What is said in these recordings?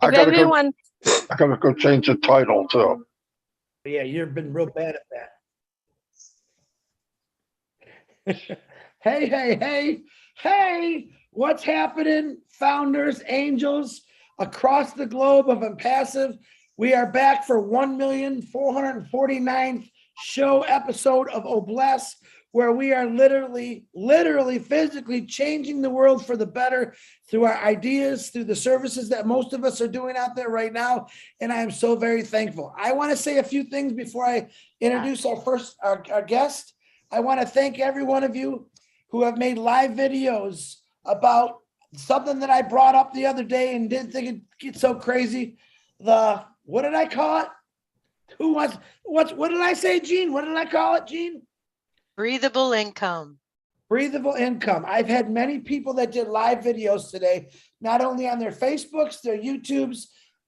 I If gotta go. everyone, I gotta go change the title too. Yeah, you've been real bad at that. Hey, hey, hey, hey, what's happening, founders, angels across the globe of Impassive? We are back for 1,449th show episode of Obless, where we are literally, physically changing the world for the better through our ideas, through the services that most of us are doing out there right now. And I am so very thankful. I want to say a few things before I introduce our guest. I want to thank every one of you who have made live videos about something that I brought up the other day and didn't think it'd get so crazy. What did I call it? What did I say, Gene? What did I call it, Gene? Breathable income. Breathable income. I've had many people that did live videos today, not only on their Facebooks, their YouTubes,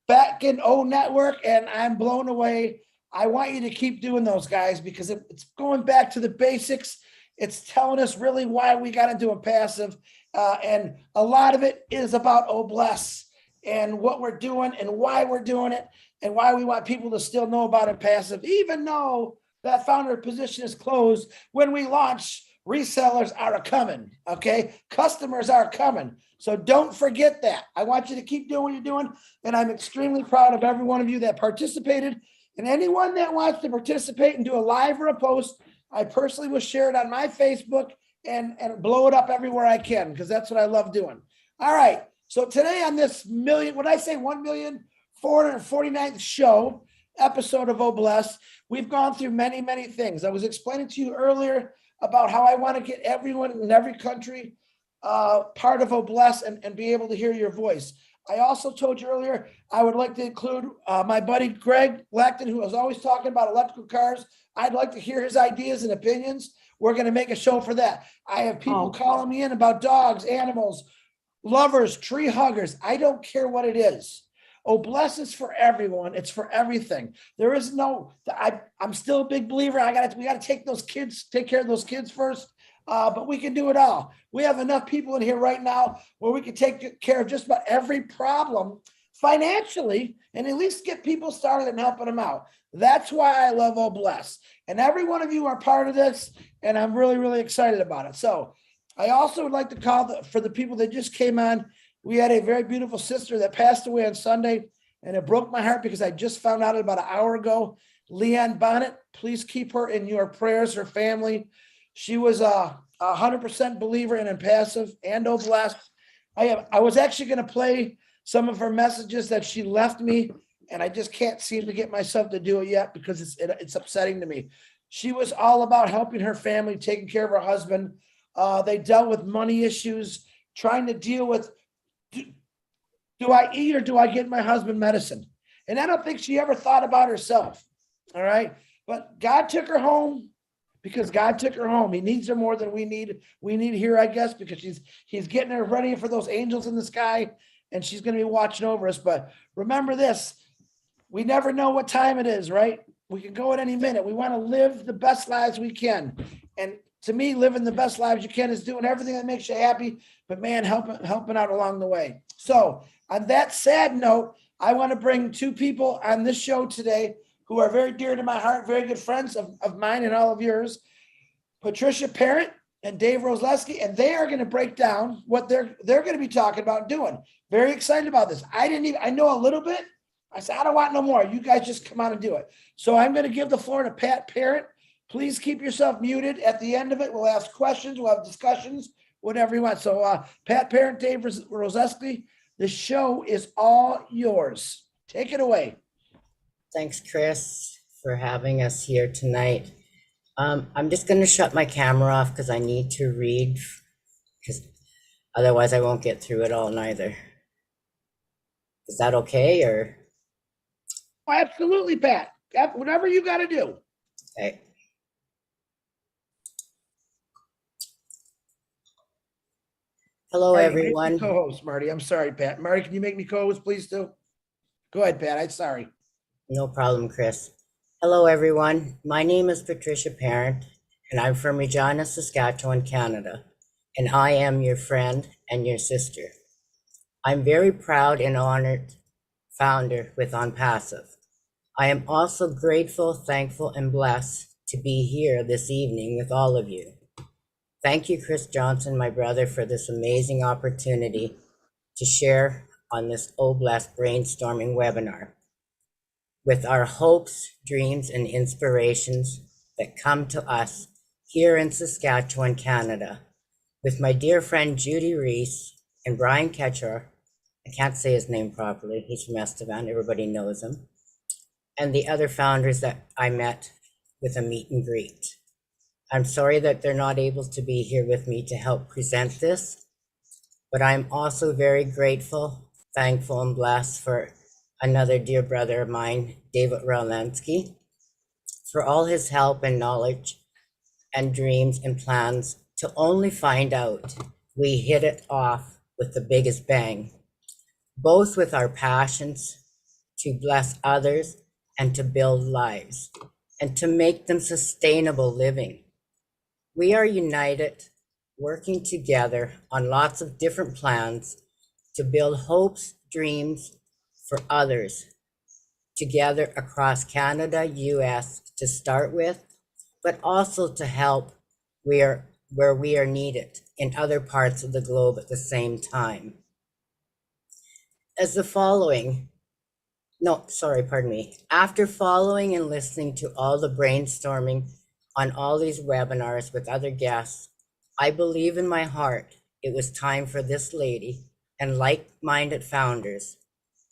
back in O Network, and I'm blown away. I want you to keep doing those, guys, because it's going back to the basics. It's telling us really why we got into Impassive. And a lot of it is about Obless and what we're doing and why we're doing it and why we want people to still know about Impassive, even though that founder position is closed. When we launch, resellers are coming, okay? Customers are coming. So don't forget that. I want you to keep doing what you're doing. And I'm extremely proud of every one of you that participated. And anyone that wants to participate and do a live or a post, I personally will share it on my Facebook and blow it up everywhere I can, because that's what I love doing. All right. So today on this 1,449th show episode of Obless, we've gone through many, many things. I was explaining to you earlier about how I want to get everyone in every country part of Obless and be able to hear your voice. I also told you earlier, I would like to include my buddy Greg Blackton, who was always talking about electrical cars. I'd like to hear his ideas and opinions. We're going to make a show for that. I have people calling me in about dogs, animals, lovers, tree huggers. I don't care what it is. Obless is for everyone. It's for everything. There is no, I'm still a big believer. We got to take care of those kids first. But we can do it all. We have enough people in here right now where we can take care of just about every problem financially and at least get people started and helping them out. That's why I love Obless. And every one of you are part of this, and I'm really, really excited about it. So I also would like to call for the people that just came on. We had a very beautiful sister that passed away on Sunday, and it broke my heart because I just found out about an hour ago. Leanne Bonnet, please keep her in your prayers, her family. She was a 100% believer in Impassive and Obless. I was actually going to play some of her messages that she left me, and I just can't seem to get myself to do it yet because it's upsetting to me. She was all about helping her family, taking care of her husband. They dealt with money issues, trying to deal with, do I eat or do I get my husband medicine? And I don't think she ever thought about herself. All right. But God took her home. Because God took her home. He needs her more than we need here, I guess, because he's getting her ready for those angels in the sky, and she's going to be watching over us. But remember this, we never know what time it is, right? We can go at any minute. We want to live the best lives we can. And to me, living the best lives you can is doing everything that makes you happy, but man, helping out along the way. So on that sad note, I want to bring two people on this show today who are very dear to my heart, very good friends of mine and all of yours, Patricia Parent and Dave Rosleski, and they are going to break down what they're going to be talking about and doing. Very excited about this. I know a little bit. I said, I don't want no more. You guys just come on and do it. So I'm going to give the floor to Pat Parent. Please keep yourself muted. At the end of it, we'll ask questions, we'll have discussions, whatever you want. So Pat Parent, Dave Rosleski, the show is all yours. Take it away. Thanks, Chris, for having us here tonight. I'm just going to shut my camera off because I need to read, because otherwise I won't get through it all neither. Is that okay, or? Oh, absolutely, Pat. Whatever you got to do. Okay. Hello, Marty, everyone. Co-host, Marty. I'm sorry, Pat. Marty, can you make me co-host, please, too? Go ahead, Pat. I'm sorry. No problem, Chris. Hello, everyone. My name is Patricia Parent, and I'm from Regina, Saskatchewan, Canada, and I am your friend and your sister. I'm very proud and honored founder with On Passive. I am also grateful, thankful, and blessed to be here this evening with all of you. Thank you, Chris Johnson, my brother, for this amazing opportunity to share on this Oblast brainstorming webinar with our hopes, dreams, and inspirations that come to us here in Saskatchewan, Canada, with my dear friend Judy Reese and Brian Ketchar. I can't say his name properly. He's from Estevan. Everybody knows him. And the other founders that I met with a meet and greet. I'm sorry that they're not able to be here with me to help present this, but I'm also very grateful, thankful, and blessed for another dear brother of mine, David Rolansky, for all his help and knowledge and dreams and plans to only find out we hit it off with the biggest bang, both with our passions to bless others and to build lives and to make them sustainable living. We are united, working together on lots of different plans to build hopes, dreams for others together across Canada, US to start with, but also to help where we are needed in other parts of the globe at the same time. After following and listening to all the brainstorming on all these webinars with other guests, I believe in my heart it was time for this lady and like-minded founders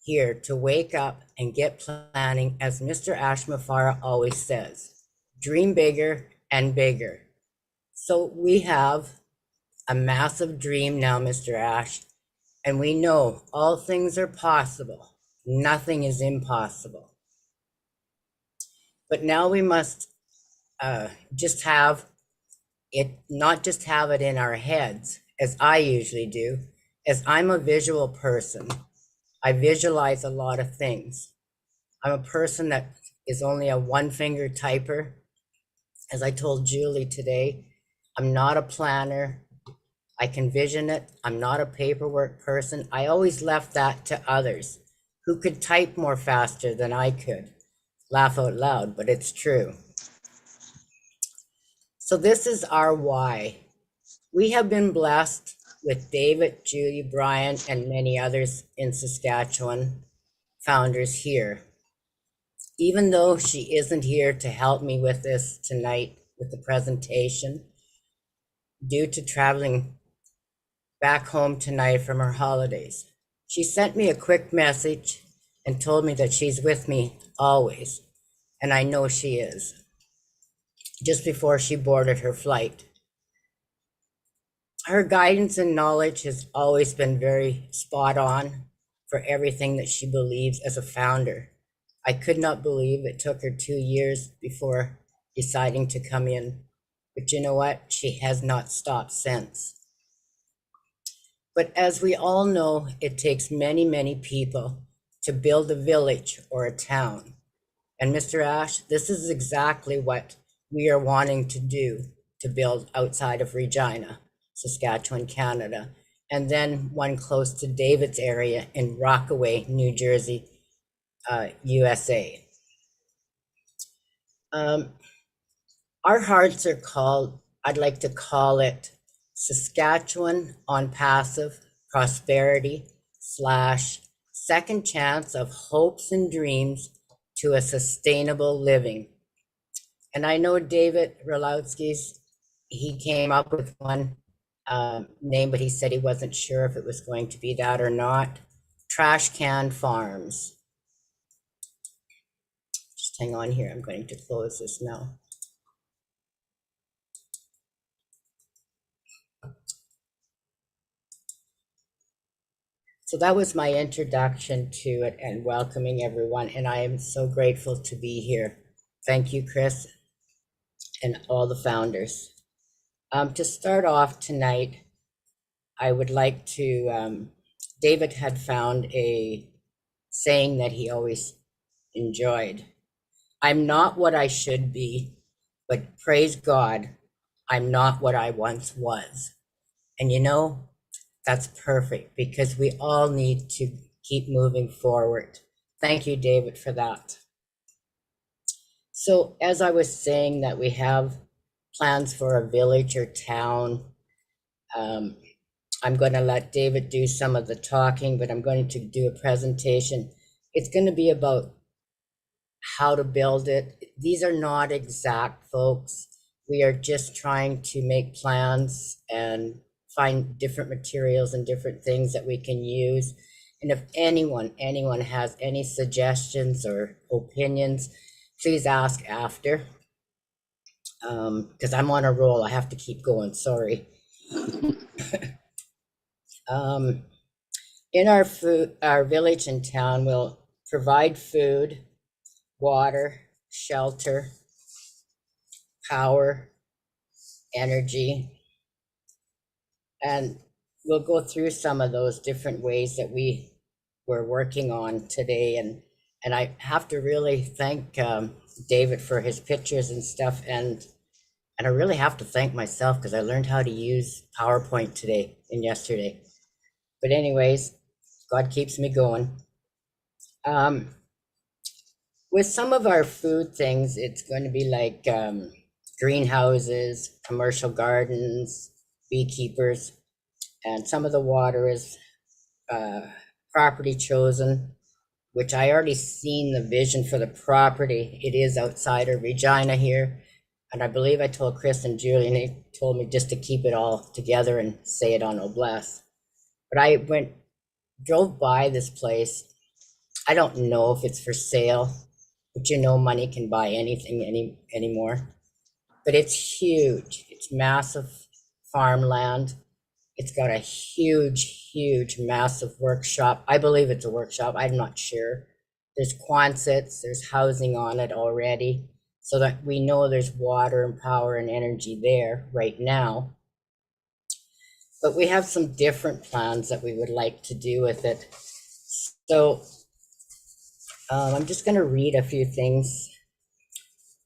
here to wake up and get planning, as Mr. Ashmafara always says, dream bigger and bigger. So we have a massive dream now, Mr. Ash, and we know all things are possible. Nothing is impossible. But now we must not just have it in our heads, as I usually do, as I'm a visual person. I visualize a lot of things. I'm a person that is only a one-finger typer. As I told Julie today, I'm not a planner. I can vision it. I'm not a paperwork person. I always left that to others who could type more faster than I could. Laugh out loud, but it's true. So this is our why. We have been blessed with David, Judy, Brian, and many others in Saskatchewan, founders here. Even though she isn't here to help me with this tonight, with the presentation, due to traveling back home tonight from her holidays, she sent me a quick message and told me that she's with me always, and I know she is, just before she boarded her flight. Her guidance and knowledge has always been very spot on for everything that she believes as a founder. I could not believe it took her 2 years before deciding to come in, but you know what? She has not stopped since. But as we all know, it takes many, many people to build a village or a town. And Mr. Ash, this is exactly what we are wanting to do to build outside of Regina, Saskatchewan, Canada, and then one close to David's area in Rockaway, New Jersey, USA. Our hearts are called, I'd like to call it Saskatchewan on Passive Prosperity / second chance of hopes and dreams to a sustainable living. And I know David Rolansky's, he came up with one name, but he said he wasn't sure if it was going to be that or not. Trash Can Farms. Just hang on here, I'm going to close this now. So that was my introduction to it and welcoming everyone, and I am so grateful to be here. Thank you, Chris, and all the founders. To start off tonight, I would like to, David had found a saying that he always enjoyed. I'm not what I should be, but praise God, I'm not what I once was. And you know, that's perfect, because we all need to keep moving forward. Thank you, David, for that. So as I was saying that we have plans for a village or town, I'm going to let David do some of the talking, but I'm going to do a presentation. It's going to be about how to build it. These are not exact, folks. We are just trying to make plans and find different materials and different things that we can use. And if anyone has any suggestions or opinions, please ask after. Because I'm on a roll, I have to keep going, sorry. In our village and town, we'll provide food, water, shelter, power, energy, and we'll go through some of those different ways that we were working on today. And I have to really thank David for his pictures and stuff, and I really have to thank myself because I learned how to use PowerPoint today and yesterday. But anyways, God keeps me going. With some of our food things, it's going to be like greenhouses, commercial gardens, beekeepers, and some of the water is property chosen, which I already seen the vision for the property. It is outside of Regina here. And I believe I told Chris and Julie, and they told me just to keep it all together and say it on Oblast. But I drove by this place. I don't know if it's for sale, but you know, money can buy anything anymore. But it's huge. It's massive farmland. It's got a huge, massive workshop. I believe it's a workshop. I'm not sure. There's Quonsets, there's housing on it already, so that we know there's water and power and energy there right now. But we have some different plans that we would like to do with it. So I'm just going to read a few things.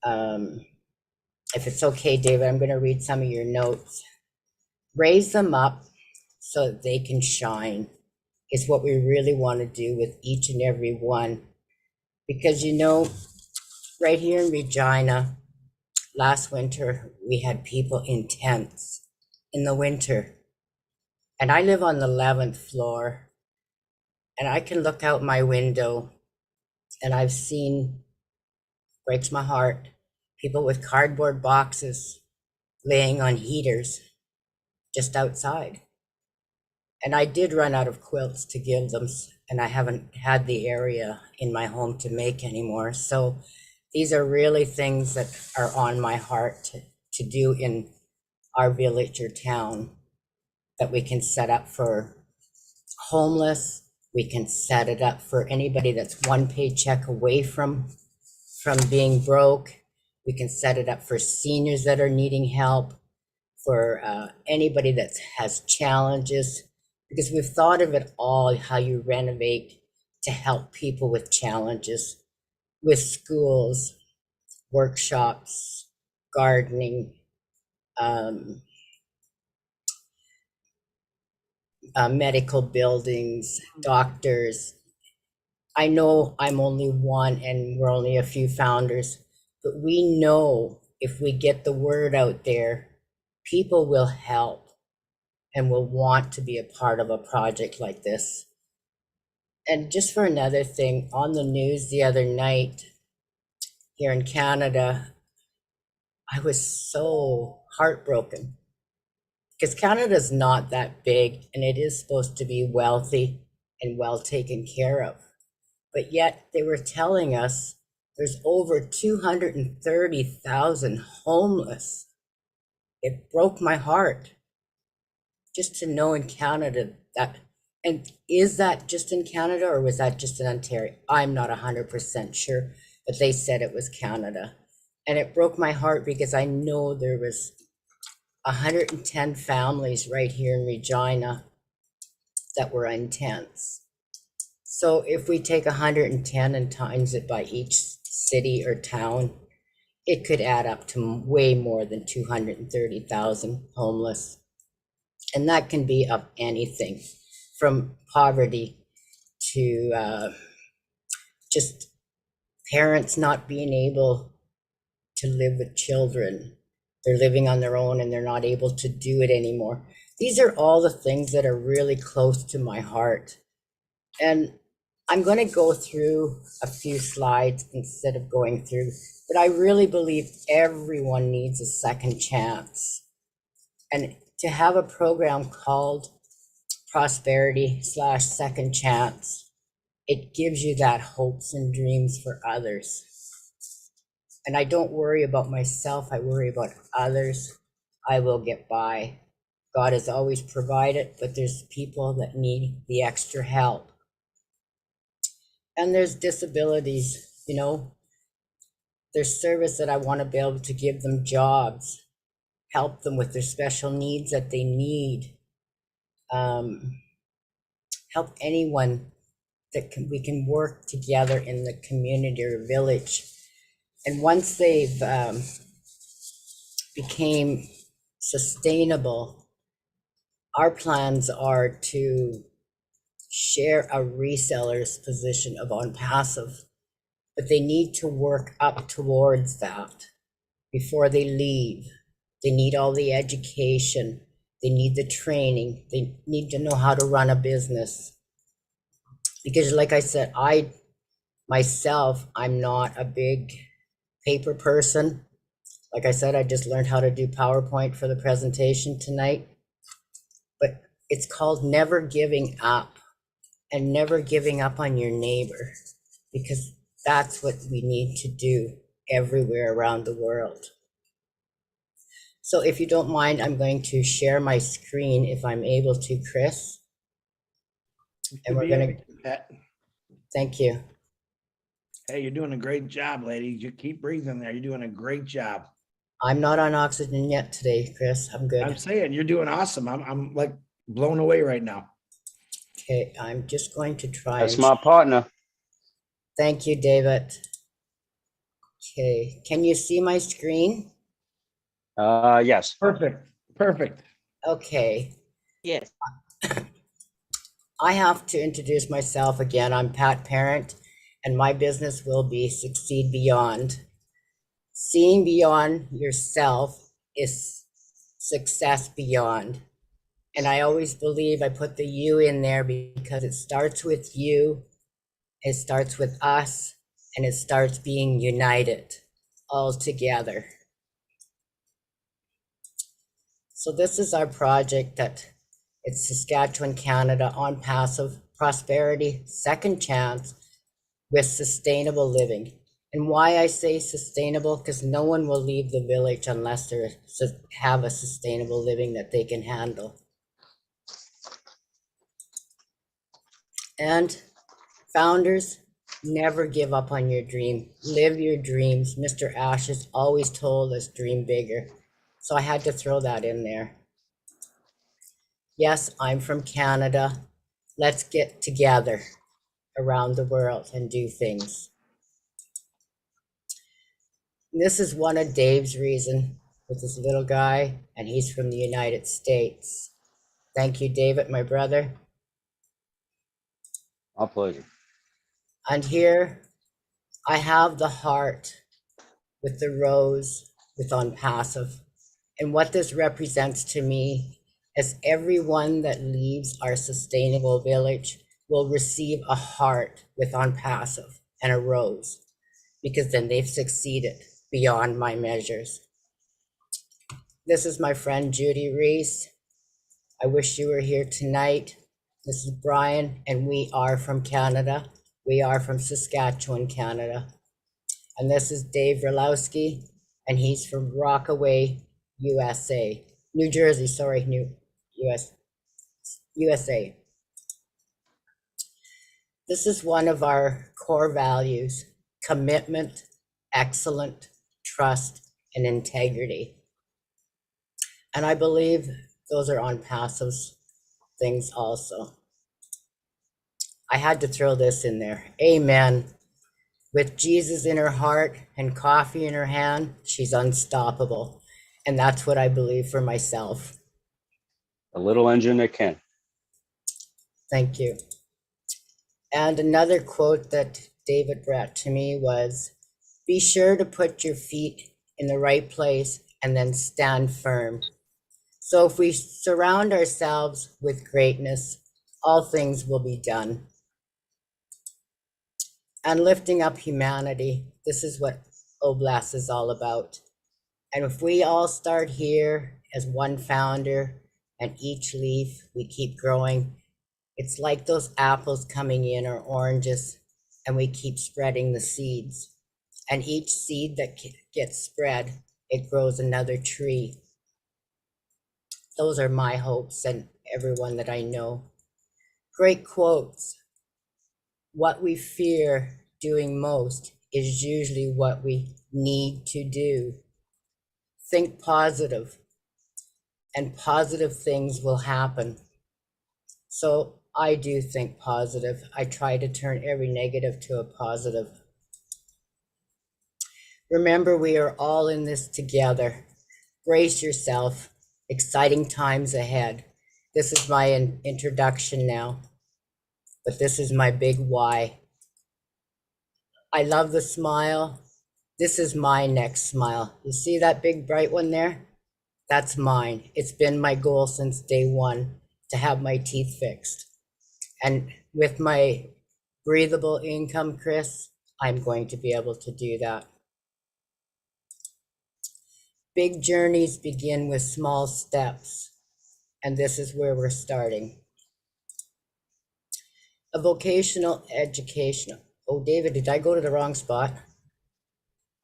If it's okay, David, I'm going to read some of your notes. Raise them up so that they can shine is what we really want to do with each and every one. Because, you know, right here in Regina, last winter, we had people in tents in the winter. And I live on the 11th floor, and I can look out my window, and I've seen, breaks my heart, people with cardboard boxes laying on heaters just outside. And I did run out of quilts to give them, and I haven't had the area in my home to make anymore. So these are really things that are on my heart to do in our village or town, that we can set up for homeless. We can set it up for anybody that's one paycheck away from being broke. We can set it up for seniors that are needing help, for anybody that has challenges, because we've thought of it all, how you renovate to help people with challenges, with schools, workshops, gardening, medical buildings, doctors. I know I'm only one and we're only a few founders, but we know if we get the word out there, people will help and will want to be a part of a project like this. And just for another thing, on the news the other night here in Canada, I was so heartbroken because Canada's not that big and it is supposed to be wealthy and well taken care of. But yet they were telling us there's over 230,000 homeless. It broke my heart just to know in Canada that, and is that just in Canada or was that just in Ontario? I'm not 100% sure, but they said it was Canada. And it broke my heart because I know there was 110 families right here in Regina that were in tents. So if we take 110 and times it by each city or town, it could add up to way more than 230,000 homeless. And that can be of anything from poverty to just parents not being able to live with children. They're living on their own and they're not able to do it anymore. These are all the things that are really close to my heart. And I'm going to go through a few slides instead of going through, but I really believe everyone needs a second chance. And to have a program called Prosperity/Second Chance, it gives you that hopes and dreams for others. And I don't worry about myself, I worry about others. I will get by. God has always provided, but there's people that need the extra help. And there's disabilities, you know, there's service that I want to be able to give them jobs, help them with their special needs that they need, help anyone that we can work together in the community or village. And once they've became sustainable, our plans are to share a reseller's position of on passive, but they need to work up towards that before they leave. They need all the education, they need the training, they need to know how to run a business. Because like I said, I'm not a big paper person. Like I said, I just learned how to do PowerPoint for the presentation tonight. But it's called never giving up, and never giving up on your neighbor, because that's what we need to do everywhere around the world. So if you don't mind, I'm going to share my screen if I'm able to, Chris. And we're going to, thank you. Hey, you're doing a great job, lady. You keep breathing there. You're doing a great job. I'm not on oxygen yet today, Chris. I'm good. I'm saying you're doing awesome. I'm like blown away right now. Okay, I'm just going to try. That's my partner. Thank you, David. Okay, can you see my screen? Yes. Perfect. Perfect. Okay. Yes. I have to introduce myself again. I'm Pat Parent, and my business will be Succeed Beyond. Seeing beyond yourself is success beyond. And I always believe I put the you in there because it starts with you, it starts with us, and it starts being united all together. So this is our project that it's Saskatchewan, Canada on passive prosperity, second chance with sustainable living. And why I say sustainable, because no one will leave the village unless they have a sustainable living that they can handle. And founders, never give up on your dream. Live your dreams. Mr. Ashes always told us dream bigger. So I had to throw that in there. Yes, I'm from Canada. Let's get together around the world and do things. This is one of Dave's reasons with this little guy, and he's from the United States. Thank you, David, my brother. My pleasure. And here I have the heart with the rose with on passive. And what this represents to me is everyone that leaves our sustainable village will receive a heart with on passive and a rose, because then they've succeeded beyond my measures. This is my friend Judy Reese. I wish you were here tonight. This is Brian, and we are from Canada. We are from Saskatchewan, Canada. And this is Dave Ralowski, and he's from Rockaway, USA. New Jersey, sorry, USA. This is one of our core values: commitment, excellence, trust, and integrity. And I believe those are on passive things also. I had to throw this in there. Amen. With Jesus in her heart and coffee in her hand, she's unstoppable. And that's what I believe for myself. A little engine that can. Thank you. And another quote that David brought to me was, be sure to put your feet in the right place and then stand firm. So if we surround ourselves with greatness, all things will be done. And lifting up humanity, this is what Oblast is all about. And if we all start here as one founder and each leaf, we keep growing, it's like those apples coming in or oranges, and we keep spreading the seeds. And each seed that gets spread, it grows another tree. Those are my hopes and everyone that I know. Great quotes. What we fear doing most is usually what we need to do. Think positive, and positive things will happen. So I do think positive. I try to turn every negative to a positive. Remember, we are all in this together. Brace yourself. Exciting times ahead. This is my introduction now, but this is my big why. I love the smile. This is my next smile. You see that big bright one there? That's mine. It's been my goal since day one to have my teeth fixed. And with my breathable income, Chris, I'm going to be able to do that. Big journeys begin with small steps, and this is where we're starting. A vocational education. Oh, David, did I go to the wrong spot?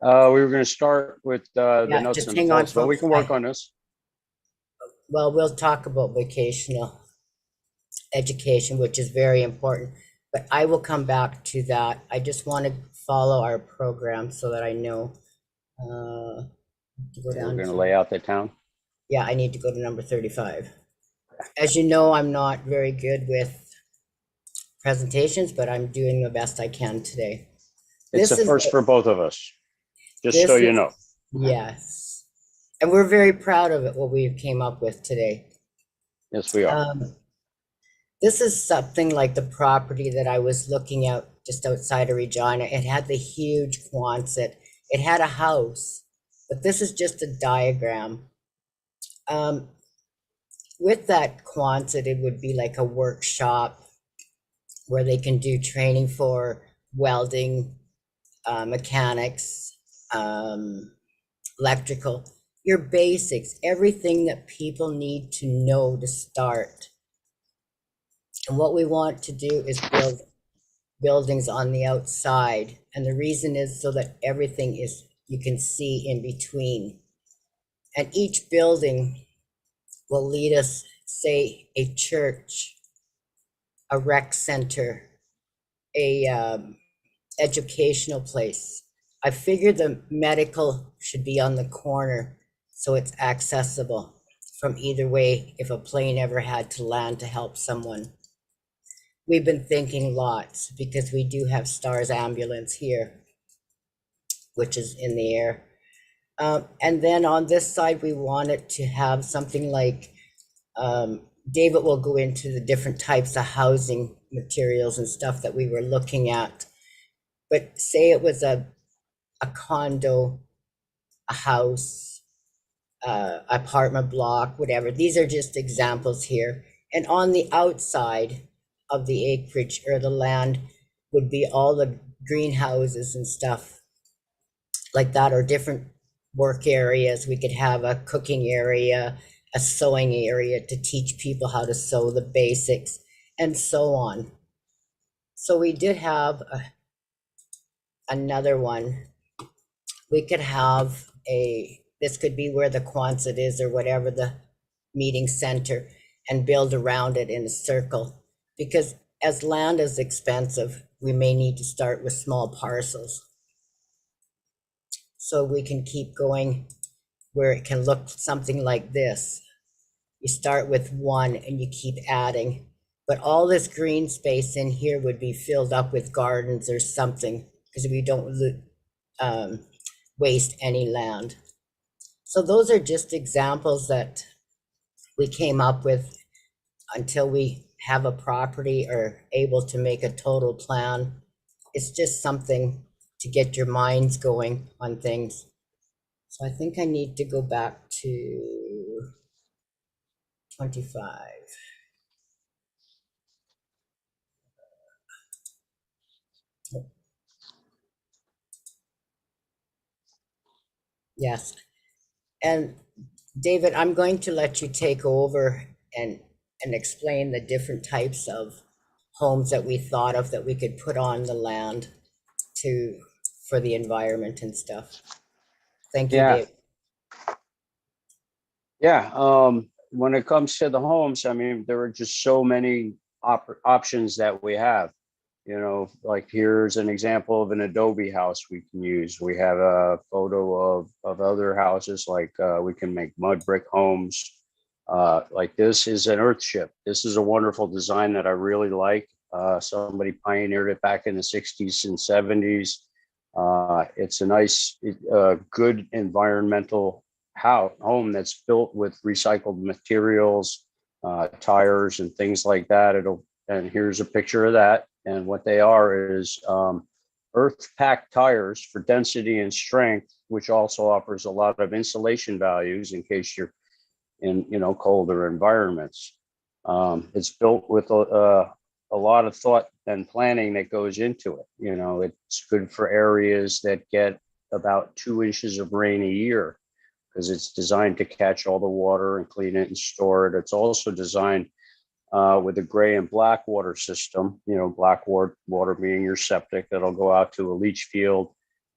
We were going to start with the Yeah, nuts just and hang on, bolts, but we folks. can work on this. Well, we'll talk about vocational education, which is very important, but I will come back to that. I just want to follow our program so that I know. To go We're down going to to- lay out the town. Yeah, I need to go to number 35. As you know, I'm not very good with presentations, but I'm doing the best I can today. It's This a is first for both of us, just This so you is- know. Yes. And we're very proud of it, what we came up with today. Yes, we are. This is something like the property that I was looking at just outside of Regina. It had the huge Quonset. It had a house, but this is just a diagram. With that Quonset, it would be like a workshop where they can do training for welding, mechanics, electrical, your basics, everything that people need to know to start. And what we want to do is build buildings on the outside. And the reason is so that everything is, you can see in between. And each building will lead us, say, a church, a rec center, a educational place. I figured the medical should be on the corner so it's accessible from either way if a plane ever had to land to help someone. We've been thinking lots because we do have STARS ambulance here, which is in the air. And then on this side, we wanted to have something like, David will go into the different types of housing materials and stuff that we were looking at. But say it was a condo, a house, apartment block, whatever. These are just examples here. And on the outside of the acreage or the land would be all the greenhouses and stuff like that, or different work areas. We could have a cooking area, a sewing area to teach people how to sew the basics, and so on. So we did have another one. We could have this could be where the Quonset is or whatever the meeting center, and build around it in a circle. Because as land is expensive, we may need to start with small parcels. So we can keep going where it can look something like this. You start with one and you keep adding, but all this green space in here would be filled up with gardens or something, because we don't waste any land. So those are just examples that we came up with until we have a property or able to make a total plan it's just something to get your minds going on things. So I think I need to go back to 25. Yes. And David, I'm going to let you take over and explain the different types of homes that we thought of that we could put on the land to for the environment and stuff. Thank you, Yeah, Dave. yeah. When it comes to the homes, I mean, there are just so many options that we have. You know, like here's an example of an adobe house we can use. We have a photo of other houses, like we can make mud brick homes. Like this is an earthship. This is a wonderful design that I really like. Somebody pioneered it back in the 60s and 70s. It's a nice, good environmental home that's built with recycled materials, tires and things like that. And here's a picture of that. And what they are is earth packed tires for density and strength, which also offers a lot of insulation values in case you're in, you know, colder environments. It's built with a lot of thought and planning that goes into it. You know, it's good for areas that get about 2 inches of rain a year because it's designed to catch all the water and clean it and store it. It's also designed with a gray and black water system, you know, black water being your septic that'll go out to a leach field,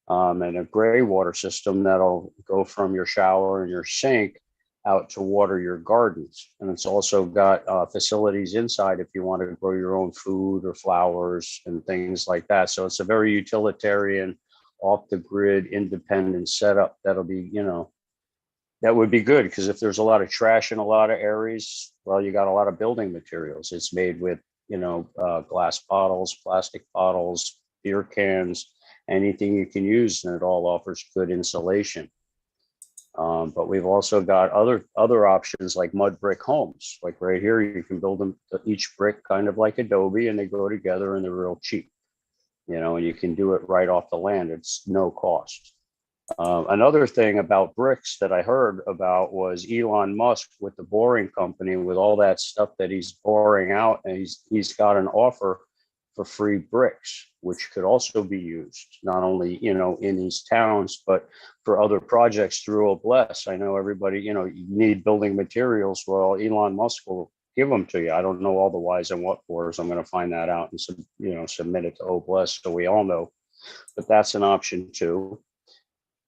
and a gray water system that'll go from your shower and your sink out to water your gardens. And it's also got facilities inside if you want to grow your own food or flowers and things like that. So it's a very utilitarian, off the grid, independent setup that'll be, you know, that would be good, because if there's a lot of trash in a lot of areas, well, you got a lot of building materials. It's made with, you know, glass bottles, plastic bottles, beer cans, anything you can use, and it all offers good insulation. But we've also got other options like mud brick homes. Like right here, you can build them each brick kind of like adobe, and they go together and they're real cheap. You know, and you can do it right off the land. It's no cost. Another thing about bricks that I heard about was Elon Musk with the boring company, with all that stuff that he's boring out, and he's got an offer for free bricks, which could also be used not only, you know, in these towns, but for other projects through Obless. I know everybody, you know, you need building materials. Well, Elon Musk will give them to you. I don't know all the whys and what fors. I'm going to find that out and you know, submit it to Obless so we all know. But that's an option too.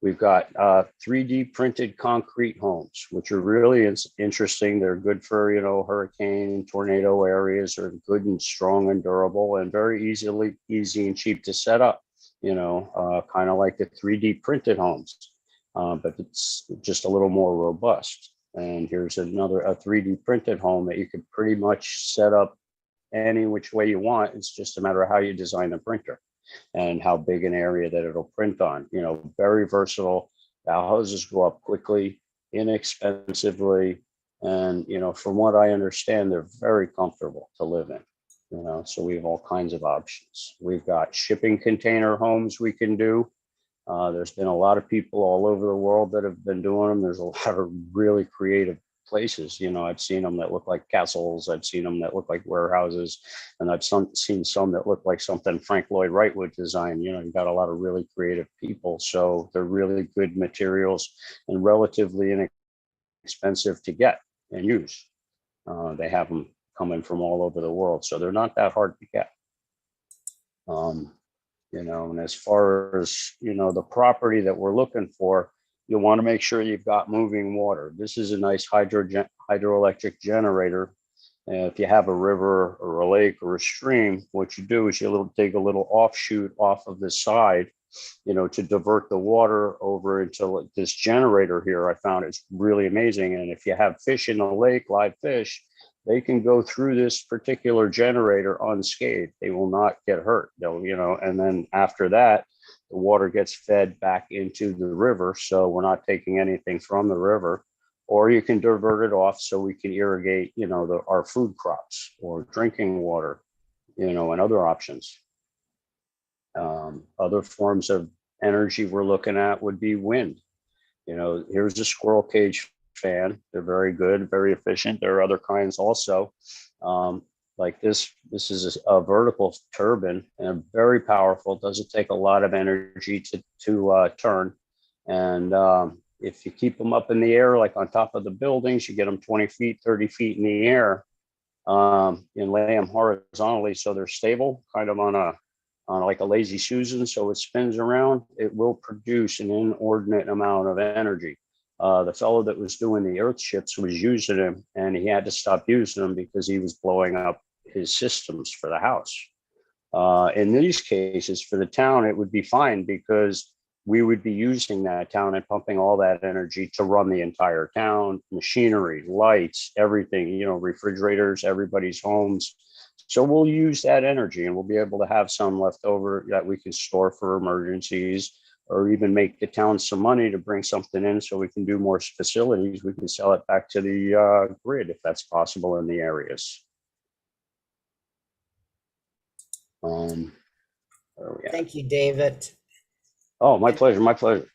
We've got 3D printed concrete homes, which are really interesting. They're good for, you know, hurricane, tornado areas. Are good and strong and durable and very easy and cheap to set up, you know, kind of like the 3D printed homes, but it's just a little more robust. And here's a 3D printed home that you could pretty much set up any which way you want. It's just a matter of how you design the printer and how big an area that it'll print on. You know, very versatile. The houses go up quickly, inexpensively, and, you know, from what I understand, they're very comfortable to live in. You know, so we have all kinds of options. We've got shipping container homes we can do. There's been a lot of people all over the world that have been doing them. There's a lot of really creative places. You know, I've seen them that look like castles. I've seen them that look like warehouses, and I've seen some that look like something Frank Lloyd Wright would design. You know, you got a lot of really creative people, so they're really good materials and relatively inexpensive to get and use. They have them coming from all over the world, so they're not that hard to get. You know, and as far as, you know, the property that we're looking for, you'll want to make sure you've got moving water. This is a nice hydroelectric generator. And if you have a river or a lake or a stream, what you do is you dig a little offshoot off of the side, you know, to divert the water over into this generator here. I found it's really amazing. And if you have fish in the lake, live fish, they can go through this particular generator unscathed. They will not get hurt. They'll, you know, and then after that, the water gets fed back into the river. So we're not taking anything from the river, or you can divert it off so we can irrigate, you know, our food crops or drinking water, you know, and other options. Other forms of energy we're looking at would be wind. You know, here's a squirrel cage fan. They're very good, very efficient. There are other kinds also. Like this is a vertical turbine and very powerful. Doesn't take a lot of energy to turn. And if you keep them up in the air, like on top of the buildings, you get them 20 feet, 30 feet in the air, and lay them horizontally so they're stable, kind of on like a lazy Susan, so it spins around. It will produce an inordinate amount of energy. The fellow that was doing the earth ships was using them, and he had to stop using them because he was blowing up his systems for the house. In these cases, for the town, it would be fine because we would be using that town and pumping all that energy to run the entire town, machinery, lights, everything, you know, refrigerators, everybody's homes. So we'll use that energy and we'll be able to have some left over that we can store for emergencies, or even make the town some money to bring something in so we can do more facilities. We can sell it back to the grid if that's possible in the areas. Where are we at? Thank you, David. Oh, my pleasure, my pleasure.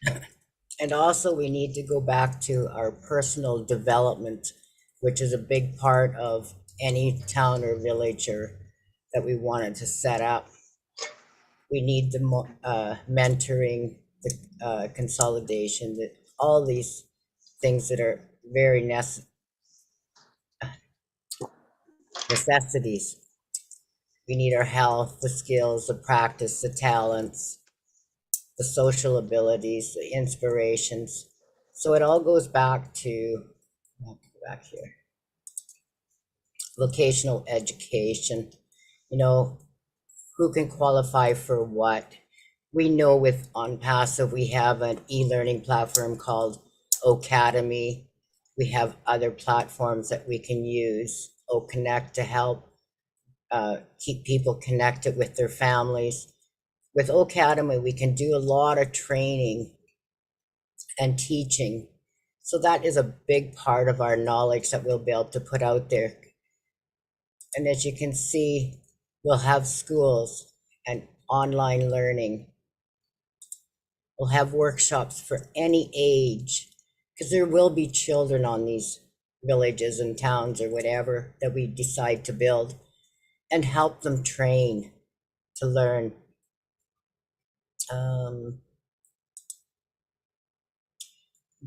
And also we need to go back to our personal development, which is a big part of any town or village that we wanted to set up. We need the mentoring, the consolidation, all these things that are very necessities. We need our health, the skills, the practice, the talents, the social abilities, the inspirations. So it all goes back to, I'll go back here, vocational education. You know, who can qualify for what? We know with OnPassive, we have an e-learning platform called Ocademy. We have other platforms that we can use, OConnect, to help keep people connected with their families. With Ocademy, we can do a lot of training and teaching. So that is a big part of our knowledge that we'll be able to put out there. And as you can see, we'll have schools and online learning. We'll have workshops for any age, because there will be children on these villages and towns or whatever that we decide to build, and help them train to learn.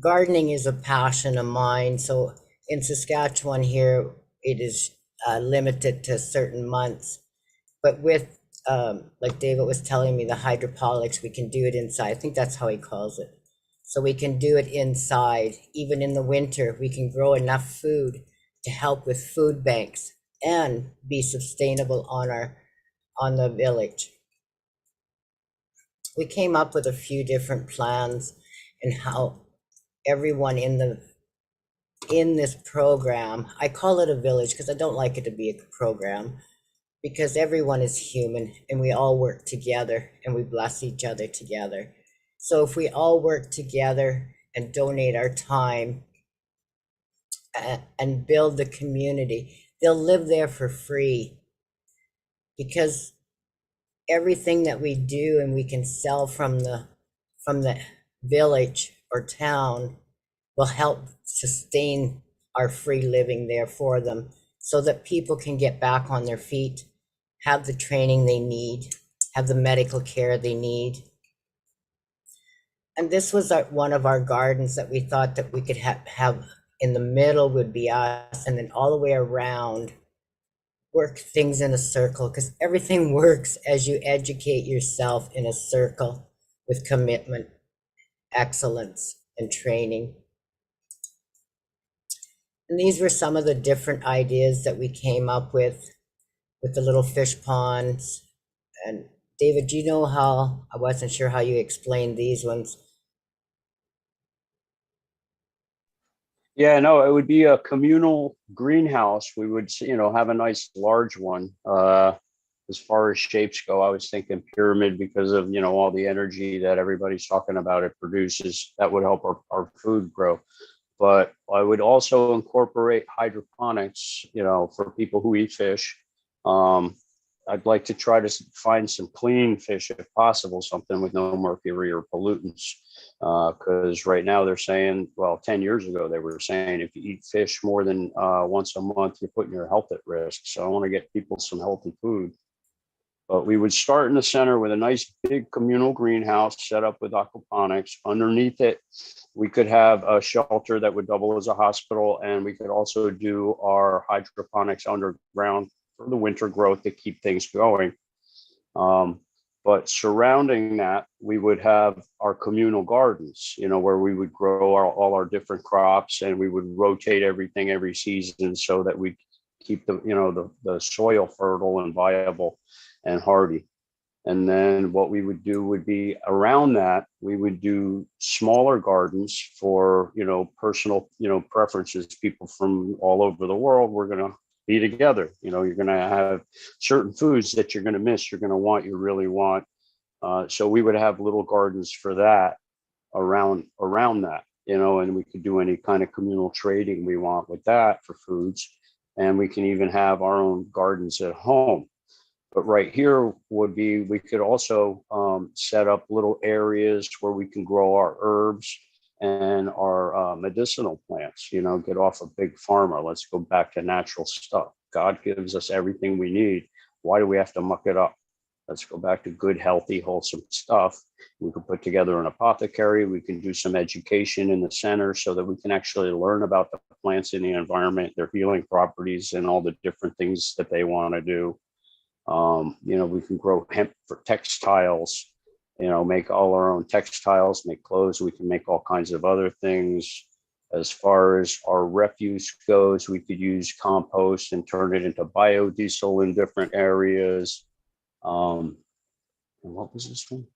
Gardening is a passion of mine. So in Saskatchewan here, it is limited to certain months. But with, like David was telling me, the hydroponics, we can do it inside. I think that's how he calls it. So we can do it inside. Even in the winter, we can grow enough food to help with food banks and be sustainable on the village. We came up with a few different plans and how everyone in this program, I call it a village because I don't like it to be a program, because everyone is human and we all work together and we bless each other together. So if we all work together and donate our time and build the community, they'll live there for free, because everything that we do and we can sell from the village or town will help sustain our free living there for them, so that people can get back on their feet, have the training they need, have the medical care they need. And this was one of our gardens that we thought that we could have in the middle would be us, and then all the way around work things in a circle, because everything works as you educate yourself in a circle with commitment, excellence, and training. And these were some of the different ideas that we came up with the little fish ponds. And David, do you know how, I wasn't sure how you explained these ones. Yeah, no, it would be a communal greenhouse. We would, you know, have a nice large one. As far as shapes go, I was thinking pyramid because of, you know, all the energy that everybody's talking about it produces. That would help our food grow. But I would also incorporate hydroponics, you know, for people who eat fish. I'd like to try to find some clean fish if possible, something with no mercury or pollutants. Because right now they're saying, well, 10 years ago, they were saying if you eat fish more than once a month, you're putting your health at risk. So I want to get people some healthy food. But we would start in the center with a nice big communal greenhouse set up with aquaponics. Underneath it, we could have a shelter that would double as a hospital. And we could also do our hydroponics underground for the winter growth to keep things going. But surrounding that, we would have our communal gardens, where we would grow all our different crops, and we would rotate everything every season so that we keep the soil fertile and viable and hardy. And then what we would do would be around that, we would do smaller gardens for, personal, preferences. People from all over the world, we're going to be together. You're going to have certain foods that you're going to miss, you're going to want, you really want. So we would have little gardens for that around that, and we could do any kind of communal trading we want with that for foods. And we can even have our own gardens at home. But right here would be, we could also set up little areas where we can grow our herbs and our medicinal plants, get off of big pharma. Let's go back to natural stuff. God gives us everything we need. Why do we have to muck it up? Let's go back to good, healthy, wholesome stuff. We could put together an apothecary. We can do some education in the center so that we can actually learn about the plants in the environment, their healing properties, and all the different things that they want to do. We can grow hemp for textiles, make all our own textiles, make clothes. We can make all kinds of other things. As far as our refuse goes, we could use compost and turn it into biodiesel in different areas. And what was this one?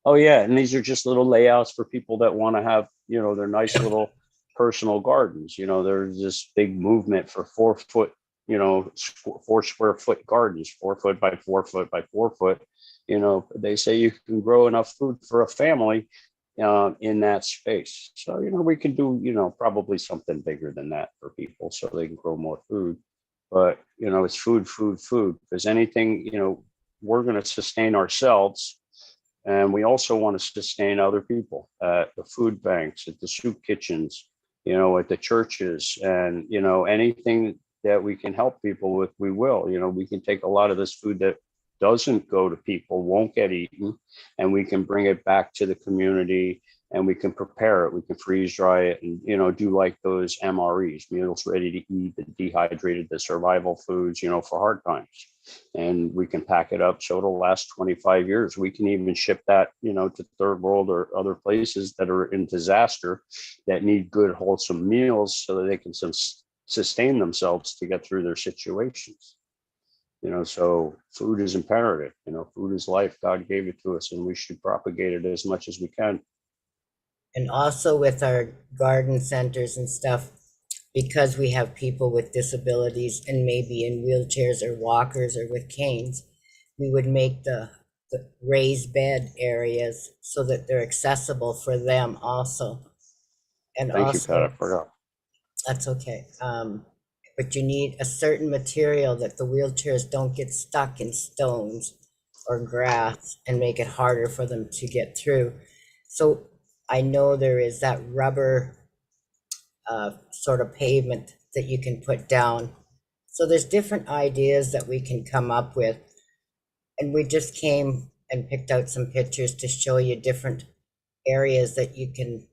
Oh yeah, and these are just little layouts for people that want to have, their nice little personal gardens. There's this big movement for 4 foot, 4 square foot gardens, 4 foot by 4 foot by 4 foot. They say you can grow enough food for a family in that space. So, we can do, probably something bigger than that for people so they can grow more food. But, it's food, because anything, we're going to sustain ourselves. And we also want to sustain other people at the food banks, at the soup kitchens, at the churches, and, anything that we can help people with, we will. We can take a lot of this food that doesn't go to people, won't get eaten, and we can bring it back to the community, and we can prepare it. We can freeze dry it and, do like those MREs, meals ready to eat, the dehydrated, the survival foods, for hard times. And we can pack it up so it'll last 25 years. We can even ship that, to third world or other places that are in disaster that need good, wholesome meals so that they can sustain themselves to get through their situations. So food is imperative. Food is life. God gave it to us, and we should propagate it as much as we can. And also with our garden centers and stuff, because we have people with disabilities and maybe in wheelchairs or walkers or with canes, we would make the raised bed areas so that they're accessible for them also. And Thank you, also, Pat. I forgot. that's okay. But you need a certain material that the wheelchairs don't get stuck in stones or grass and make it harder for them to get through. So I know there is that rubber sort of pavement that you can put down. So there's different ideas that we can come up with. And we just came and picked out some pictures to show you different areas that you can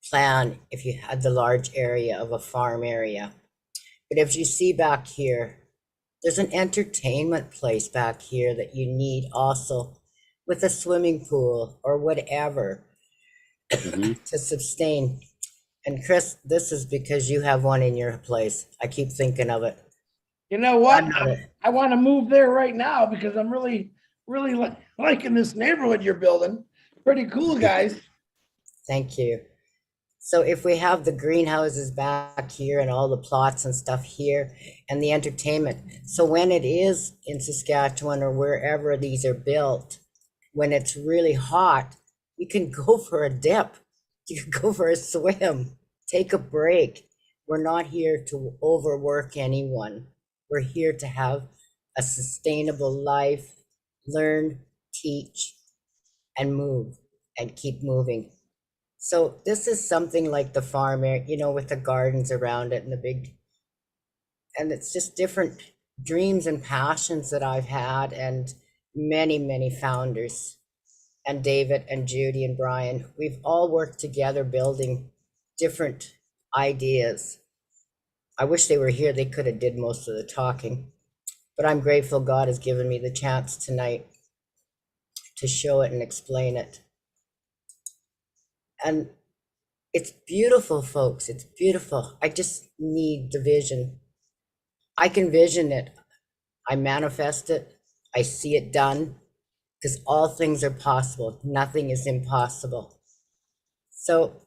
plan if you had the large area of a farm area. But if you see back here, there's an entertainment place back here that you need also, with a swimming pool or whatever to sustain. And Chris, this is because you have one in your place. I keep thinking of it. You know what? I want to move there right now because I'm really liking this neighborhood you're building. Pretty cool, guys. Thank you. So if we have the greenhouses back here and all the plots and stuff here and the entertainment. So when it is in Saskatchewan or wherever these are built, when it's really hot, you can go for a dip. You can go for a swim, take a break. We're not here to overwork anyone. We're here to have a sustainable life, learn, teach, and move, and keep moving. So this is something like the farm area, you know, with the gardens around it and the big, and it's just different dreams and passions that I've had, and many, many founders, and David and Judy and Brian, we've all worked together building different ideas. I wish they were here. They could have did most of the talking, but I'm grateful God has given me the chance tonight to show it and explain it. And it's beautiful, folks. It's beautiful. I just need the vision. I can vision it. I manifest it. I see it done, because all things are possible. Nothing is impossible. So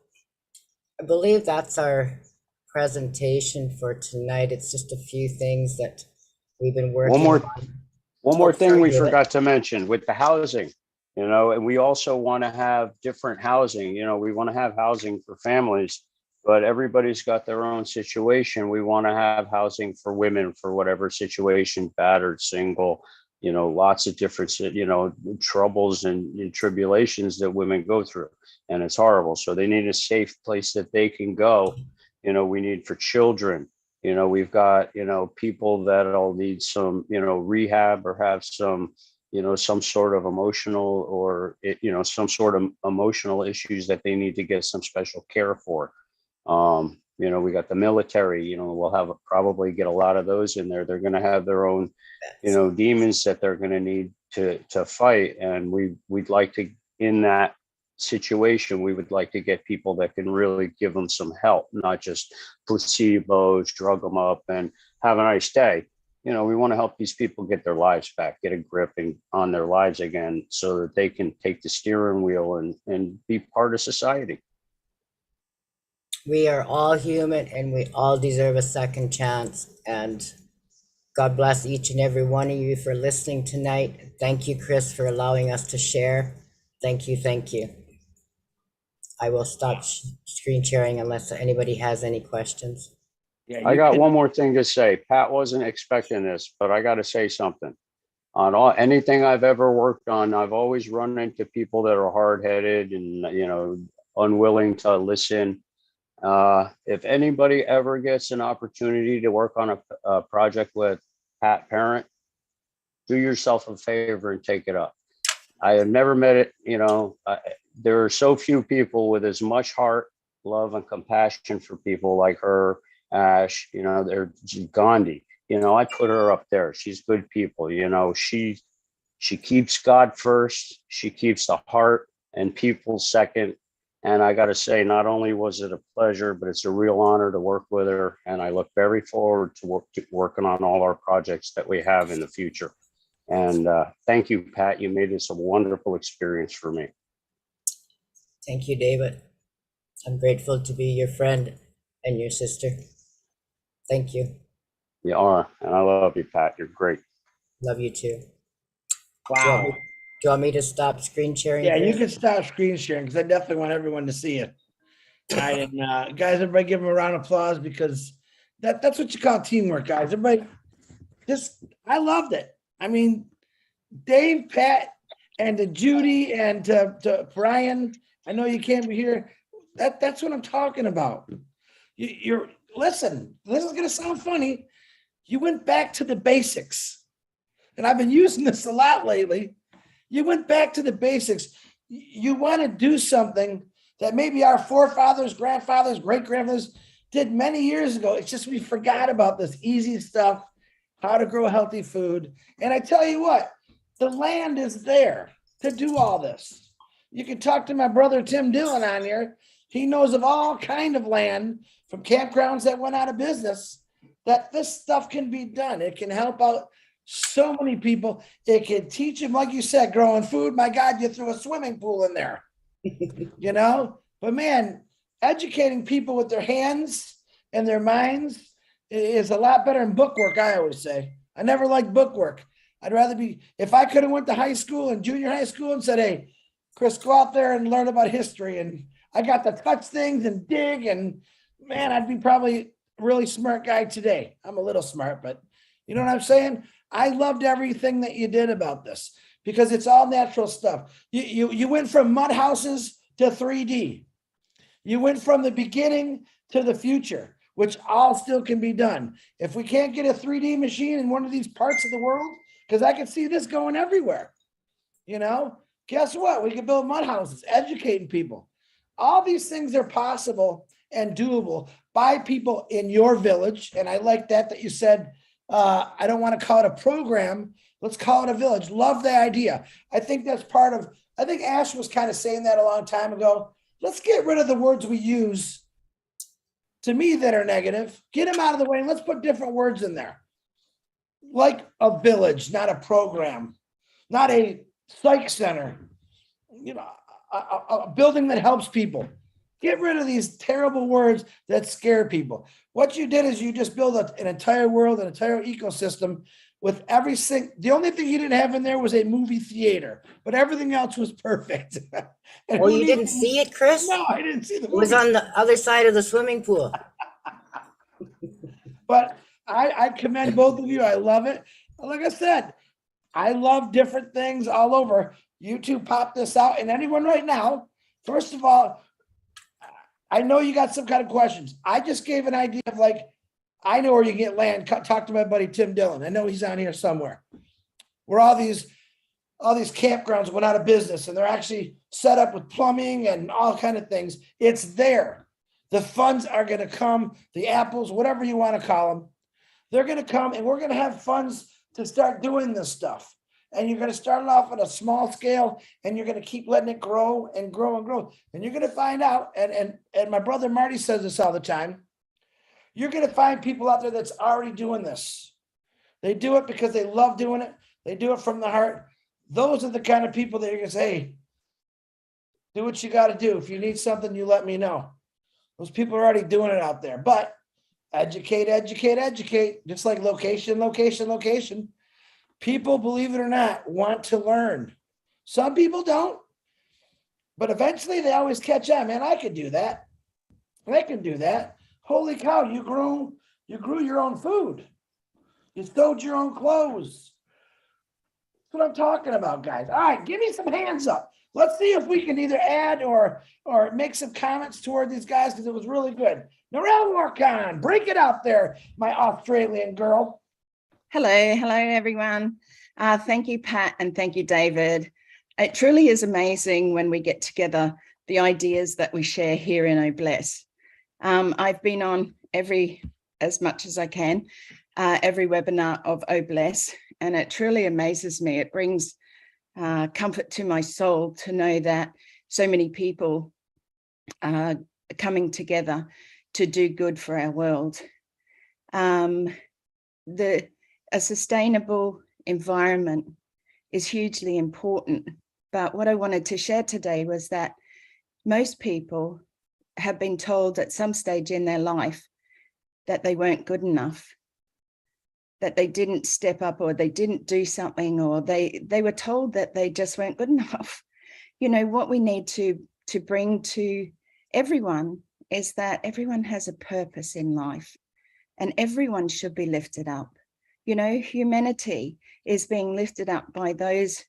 I believe that's our presentation for tonight. It's just a few things that we've been working on. One more thing sorry, we David. forgot to mention with the housing, you know, and we also want to have different housing, you know, we want to have housing for families, but everybody's got their own situation. We want to have housing for women for whatever situation, battered, single, you know, lots of different, you know, troubles and tribulations that women go through. And it's horrible. So they need a safe place that they can go. You know, we need for children. You know, we've got, you know, people that'll need some, you know, rehab or have some, you know, some sort of emotional or, you know, some sort of emotional issues that they need to get some special care for. You know, we got the military, you know, we'll have probably get a lot of those in there. They're going to have their own, you know, demons that they're going to need to fight. And we'd like to, in that situation, we would like to get people that can really give them some help, not just placebos, drug them up and have a nice day. You know, we want to help these people get their lives back, get a grip on their lives again, so that they can take the steering wheel and be part of society. We are all human and we all deserve a second chance. And God bless each and every one of you for listening tonight. Thank you, Chris, for allowing us to share. Thank you. Thank you. I will stop screen sharing unless anybody has any questions. Yeah, I got one more thing to say. Pat wasn't expecting this, but I got to say something. On anything I've ever worked on, I've always run into people that are hard-headed and, you know, unwilling to listen. If anybody ever gets an opportunity to work on a project with Pat Parent, do yourself a favor and take it up. I have never met it, you know, there are so few people with as much heart, love, and compassion for people like her, Ash, you know, they're Gandhi, you know, I put her up there. She's good people, you know, she keeps God first, she keeps the heart and people second. And I got to say, not only was it a pleasure, but it's a real honor to work with her. And I look very forward to working on all our projects that we have in the future. And thank you, Pat. You made this a wonderful experience for me. Thank you, David. I'm grateful to be your friend and your sister. Thank you. You are. And I love you, Pat. You're great. Love you too. wow. Do you want me to stop screen sharing? Yeah, you Chris? can stop screen sharing because I definitely want everyone to see it. All right, and guys, everybody give them a round of applause because that's what you call teamwork, guys. Everybody, I loved it. I mean, Dave, Pat, and to Judy and to Brian. I know you can't be here. That's what I'm talking about. You're listen. This is gonna sound funny. You went back to the basics, and I've been using this a lot lately. You went back to the basics. You want to do something that maybe our forefathers, grandfathers, great-grandfathers did many years ago. It's just we forgot about this easy stuff, how to grow healthy food. And I tell you what, the land is there to do all this. You can talk to my brother Tim Dillon on here. He knows of all kind of land from campgrounds that went out of business that this stuff can be done. It can help out so many people. It can teach them, like you said, growing food. My God, you threw a swimming pool in there, you know? But man, educating people with their hands and their minds is a lot better than bookwork, I always say. I never liked bookwork. I'd rather be, if I could have went to high school and junior high school and said, hey, Chris, go out there and learn about history. And I got to touch things and dig. And man, I'd be probably a really smart guy today. I'm a little smart, but you know what I'm saying? I loved everything that you did about this because it's all natural stuff. You went from mud houses to 3D. You went from the beginning to the future, which all still can be done. If we can't get a 3D machine in one of these parts of the world, because I can see this going everywhere, you know, guess what? We can build mud houses, educating people. All these things are possible and doable by people in your village. And I like that you said, I don't want to call it a program. Let's call it a village. Love the idea. I think that's part of, I think Ash was kind of saying that a long time ago. Let's get rid of the words we use to me that are negative. Get them out of the way and let's put different words in there. Like a village, not a program, not a psych center, you know, a building that helps people. Get rid of these terrible words that scare people. What you did is you just build an entire world, an entire ecosystem with everything. The only thing you didn't have in there was a movie theater, but everything else was perfect. Well, you didn't see it, Chris? No, I didn't see the movie. It was on the other side of the swimming pool. But I commend both of you. I love it. Like I said, I love different things all over. You two pop this out, and anyone right now, first of all, I know you got some kind of questions. I just gave an idea of like, I know where you get land. Talk to my buddy Tim Dillon. I know he's on here somewhere. Where all these campgrounds went out of business, and they're actually set up with plumbing and all kind of things. It's there. The funds are going to come. The apples, whatever you want to call them, they're going to come, and we're going to have funds to start doing this stuff. And you're going to start it off at a small scale, and you're going to keep letting it grow and grow and grow. And you're going to find out, and my brother Marty says this all the time, you're going to find people out there that's already doing this. They do it because they love doing it. They do it from the heart. Those are the kind of people that you're going to say, hey, do what you got to do. If you need something, you let me know. Those people are already doing it out there. But educate, educate, educate, just like location, location, location. People, believe it or not, want to learn. Some people don't, but eventually they always catch on. Man, I could do that. I can do that. Holy cow, you grew your own food. You sewed your own clothes. That's what I'm talking about, guys. All right, give me some hands up. Let's see if we can either add or make some comments toward these guys because it was really good. Narelle Warkan, break it out there, my Australian girl. Hello everyone. Thank you, Pat, and thank you, David. It truly is amazing when we get together, the ideas that we share here in Obless. I've been on as much as I can, every webinar of Obless, and it truly amazes me. It brings comfort to my soul to know that so many people are coming together to do good for our world. A sustainable environment is hugely important. But what I wanted to share today was that most people have been told at some stage in their life that they weren't good enough, that they didn't step up or they didn't do something, or they were told that they just weren't good enough. You know, what we need to bring to everyone is that everyone has a purpose in life and everyone should be lifted up. You know, humanity is being lifted up by those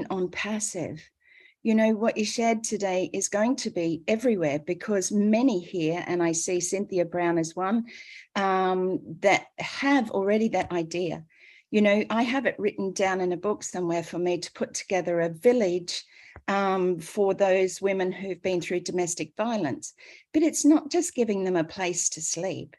on passive. You know, what you shared today is going to be everywhere because many here, and I see Cynthia Brown as one, that have already that idea. You know, I have it written down in a book somewhere for me to put together a village for those women who've been through domestic violence. But it's not just giving them a place to sleep.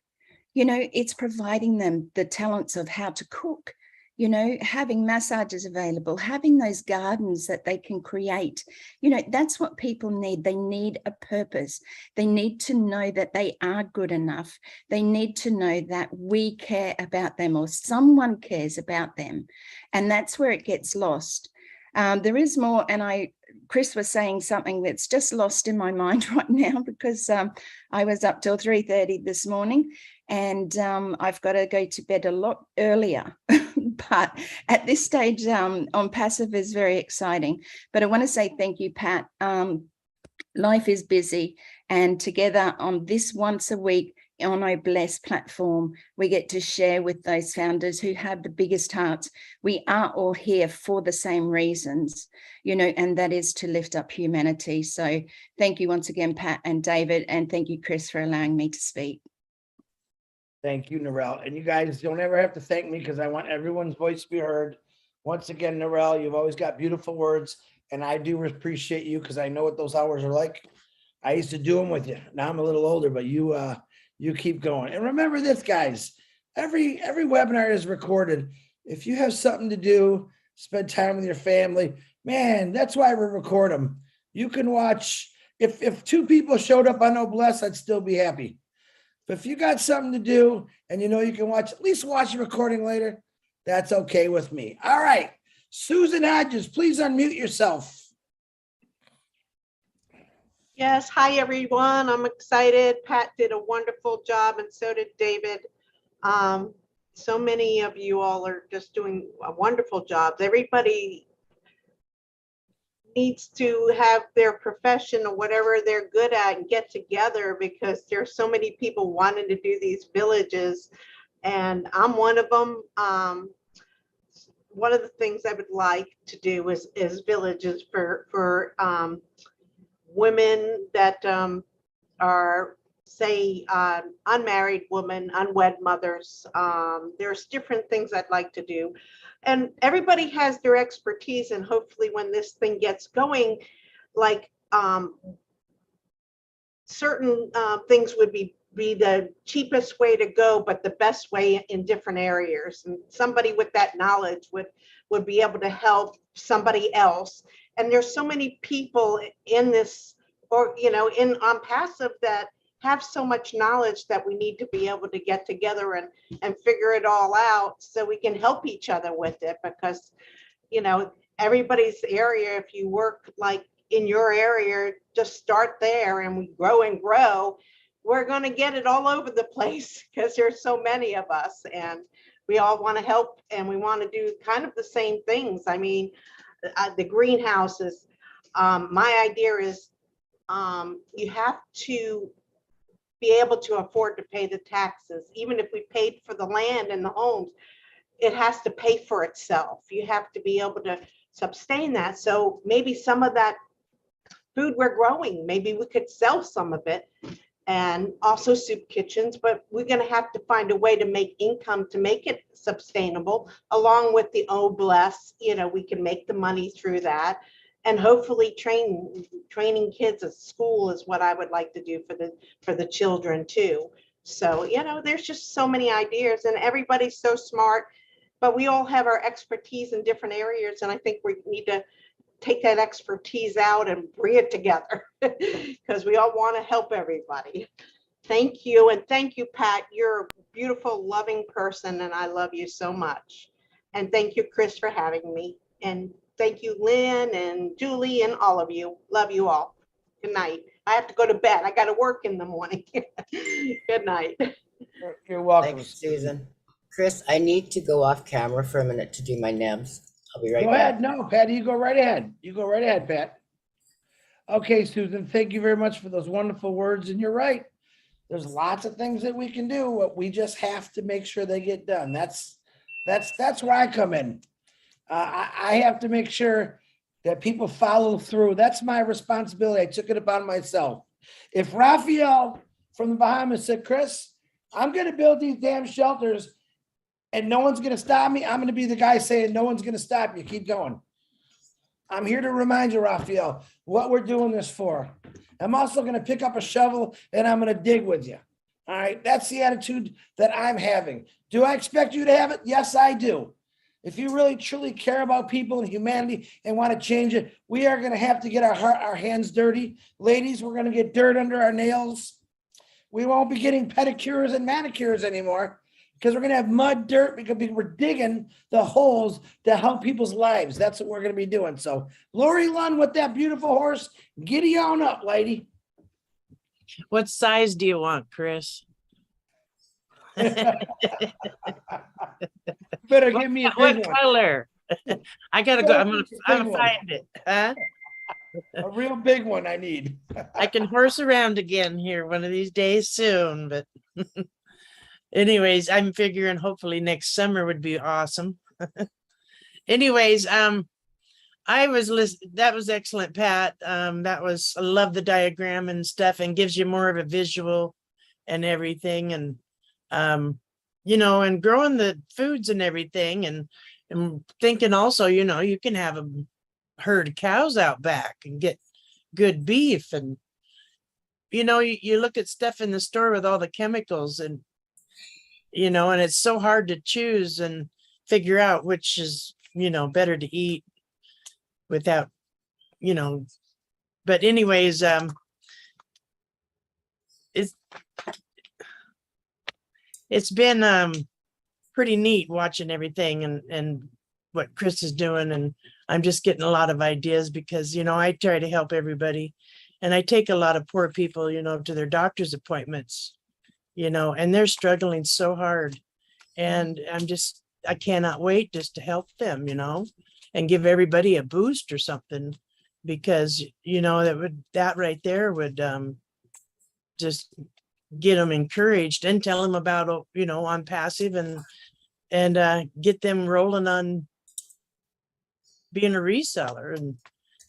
You know, it's providing them the talents of how to cook, you know, having massages available, having those gardens that they can create. You know, that's what people need. They need a purpose. They need to know that they are good enough. They need to know that we care about them or someone cares about them. And that's where it gets lost. There is more, and Chris was saying something that's just lost in my mind right now because I was up till 3:30 this morning and I've got to go to bed a lot earlier. But at this stage on Passive is very exciting. But I want to say thank you, Pat. Life is busy, and together on this once a week on our Bless platform, we get to share with those founders who have the biggest hearts. We are all here for the same reasons, you know, and that is to lift up humanity. So thank you once again, Pat and David, and thank you, Chris, for allowing me to speak. Thank you, Narelle. And you guys don't ever have to thank me because I want everyone's voice to be heard. Once again, Narelle, you've always got beautiful words, and I do appreciate you because I know what those hours are like. I used to do them with you. Now I'm a little older, but you keep going. And remember this, guys, every webinar is recorded. If you have something to do, spend time with your family, man, that's why we record them. You can watch. If 2 people showed up on Noblesse, I'd still be happy. But if you got something to do and you know you can watch, at least watch the recording later, that's okay with me. All right. Susan Hodges, please unmute yourself. Yes, hi everyone. I'm excited. Pat did a wonderful job and so did David. So many of you all are just doing a wonderful job. Everybody needs to have their profession or whatever they're good at and get together because there's so many people wanting to do these villages and I'm one of them. One of the things I would like to do is villages for women that are, say, unmarried women, unwed mothers. There's different things I'd like to do. And everybody has their expertise, and hopefully when this thing gets going, like certain things would be the cheapest way to go, but the best way in different areas. And somebody with that knowledge would be able to help somebody else. And there's so many people in this, or, you know, on passive that have so much knowledge that we need to be able to get together and figure it all out so we can help each other with it. Because, you know, everybody's area, if you work like in your area, just start there and we grow and grow. We're going to get it all over the place because there's so many of us and we all want to help and we want to do kind of the same things. I mean, the greenhouses, my idea is you have to be able to afford to pay the taxes. Even if we paid for the land and the homes, it has to pay for itself. You have to be able to sustain that. So maybe some of that food we're growing, maybe we could sell some of it, and also soup kitchens, but we're going to have to find a way to make income to make it sustainable along with the Bless. You know, we can make the money through that. And hopefully training kids at school is what I would like to do for the children too. So, you know, there's just so many ideas and everybody's so smart, but we all have our expertise in different areas. And I think we need to take that expertise out and bring it together because we all want to help everybody. Thank you. And thank you, Pat. You're a beautiful, loving person. And I love you so much. And thank you, Chris, for having me. And thank you, Lynn and Julie and all of you. Love you all. Good night. I have to go to bed. I got to work in the morning. Good night. You're welcome. Thanks, Susan. Chris, I need to go off camera for a minute to do my nibs. I'll be right Go back. ahead. No, Pat, you go right ahead. You go right ahead, Pat. Okay, Susan, thank you very much for those wonderful words. And you're right. There's lots of things that we can do. What we just have to make sure they get done. That's where I come in. I have to make sure that people follow through. That's my responsibility. I took it upon myself. If Raphael from the Bahamas said, Chris, I'm going to build these damn shelters and no one's going to stop me, I'm going to be the guy saying, no one's going to stop you. Keep going. I'm here to remind you, Raphael, what we're doing this for. I'm also going to pick up a shovel and I'm going to dig with you. All right. That's the attitude that I'm having. Do I expect you to have it? Yes, I do. If you really truly care about people and humanity and want to change it, we are going to have to get our hands dirty. Ladies, we're going to get dirt under our nails. We won't be getting pedicures and manicures anymore because we're going to have mud, dirt, because we're digging the holes to help people's lives. That's what we're going to be doing. So Lori Lund with that beautiful horse, giddy on up, lady. What size do you want, Chris? Better give me a big What one. color? I gotta go. I'm gonna find it. Huh? A real big one I need. I can horse around again here one of these days soon, but Anyways, I'm figuring hopefully next summer would be awesome. Anyways, that was excellent, Pat. I love the diagram and stuff, and gives you more of a visual and everything. And, and growing the foods and everything, and thinking also, you can have a herd of cows out back and get good beef. And, you look at stuff in the store with all the chemicals, and, and it's so hard to choose and figure out which is, better to eat without, but anyways, it's been pretty neat watching everything and what Chris is doing. And I'm just getting a lot of ideas because, I try to help everybody, and I take a lot of poor people, to their doctor's appointments, and they're struggling so hard. And I cannot wait just to help them, and give everybody a boost or something, because, that right there would just get them encouraged, and tell them about, on passive, and get them rolling on being a reseller. And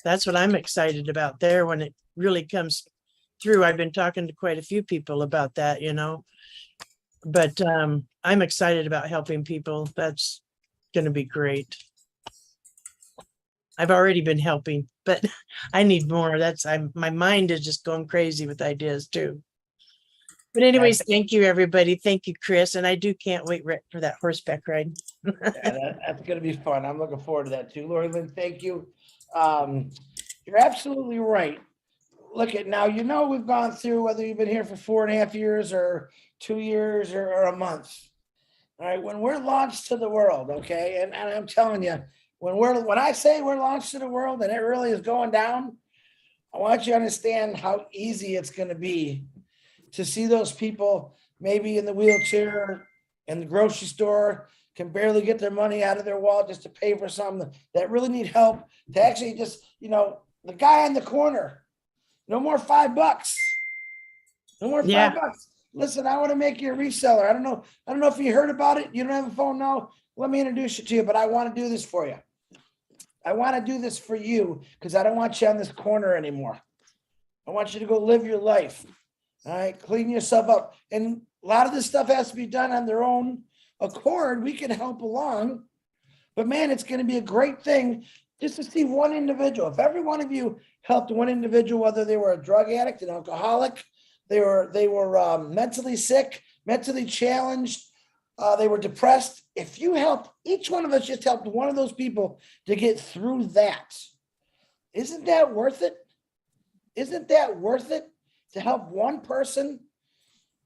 that's what I'm excited about there when it really comes through. I've been talking to quite a few people about that, but I'm excited about helping people. That's going to be great. I've already been helping, but I need more. My mind is just going crazy with ideas too. But anyways, thank you, everybody. Thank you, Chris. And I can't wait for that horseback ride. That's going to be fun. I'm looking forward to that too. Lori Lynn, thank you. You're absolutely right. Look at now, we've gone through, whether you've been here for 4.5 years or 2 years or a month. All right. When we're launched to the world, okay. And I'm telling you, when I say we're launched to the world and it really is going down, I want you to understand how easy it's going to be to see those people maybe in the wheelchair in the grocery store, can barely get their money out of their wallet just to pay for something, that really need help, to actually just, the guy in the corner, no more $5. No more $5. Listen, I want to make you a reseller. I don't know if you heard about it. You don't have a phone now. Let me introduce you to you, but I want to do this for you. I want to do this for you because I don't want you on this corner anymore. I want you to go live your life. All right, clean yourself up. And a lot of this stuff has to be done on their own accord. We can help along, but man, it's going to be a great thing just to see one individual. If every one of you helped one individual, whether they were a drug addict, an alcoholic, they were mentally sick, mentally challenged, they were depressed. If you helped, each one of us just helped one of those people to get through that. Isn't that worth it? Isn't that worth it? To help one person?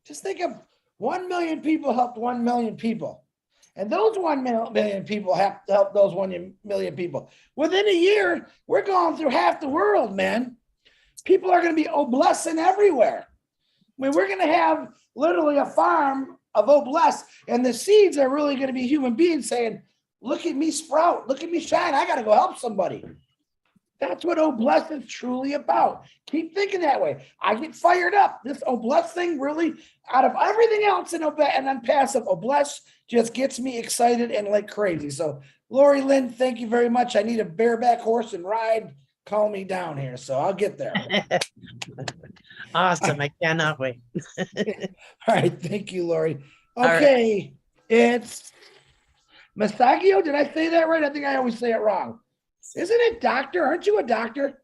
Just think of 1 million people helped 1 million people. And those 1 million people have to help those 1 million people. Within a year, we're going through half the world, man. People are going to be blessing everywhere. I mean, we're going to have literally a farm of bless, and the seeds are really going to be human beings saying, look at me sprout, look at me shine. I got to go help somebody. That's what bless is truly about. Keep thinking that way. I get fired up. This bless thing really, out of everything else and then passive, bless just gets me excited and like crazy. So Lori Lynn, thank you very much. I need a bareback horse and ride. Calm me down here. So I'll get there. Awesome. I cannot wait. All right. Thank you, Lori. Okay. Right. It's Masagio. Did I say that right? I think I always say it wrong. Isn't it doctor? Aren't you a doctor?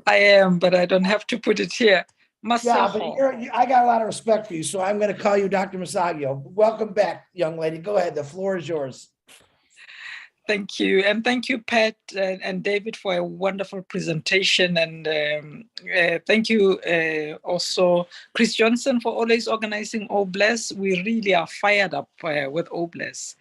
I am, but I don't have to put it here. Yeah, but I got a lot of respect for you, so I'm going to call you Dr. Masagio. Welcome back, young lady. Go ahead. The floor is yours. Thank you. And thank you, Pat and David, for a wonderful presentation. And thank you also, Chris Johnson, for always organizing Bless. We really are fired up with Bless.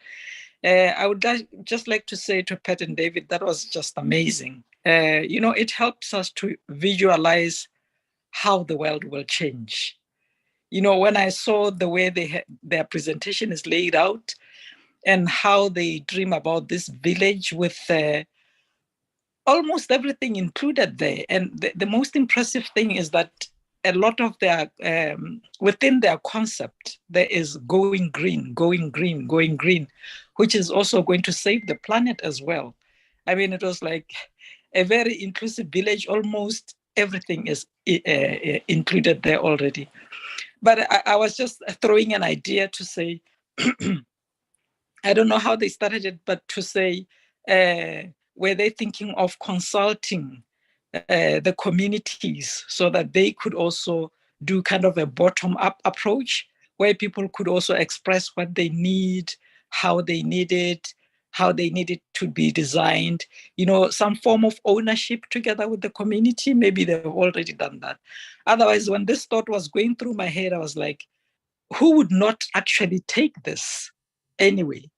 I would just like to say to Pat and David, that was just amazing. It helps us to visualize how the world will change. When I saw the way their presentation is laid out and how they dream about this village with almost everything included there. And the most impressive thing is that a lot of their, within their concept, there is going green, going green, going green, which is also going to save the planet as well. I mean, it was like a very inclusive village, almost everything is included there already. But I was just throwing an idea to say, I don't know how they started it, but to say, were they thinking of consulting the communities so that they could also do kind of a bottom-up approach where people could also express what they need, how they need it, how they need it to be designed, you know, some form of ownership together with the community. Maybe they've already done that. Otherwise, when this thought was going through my head, I was like, who would not actually take this anyway?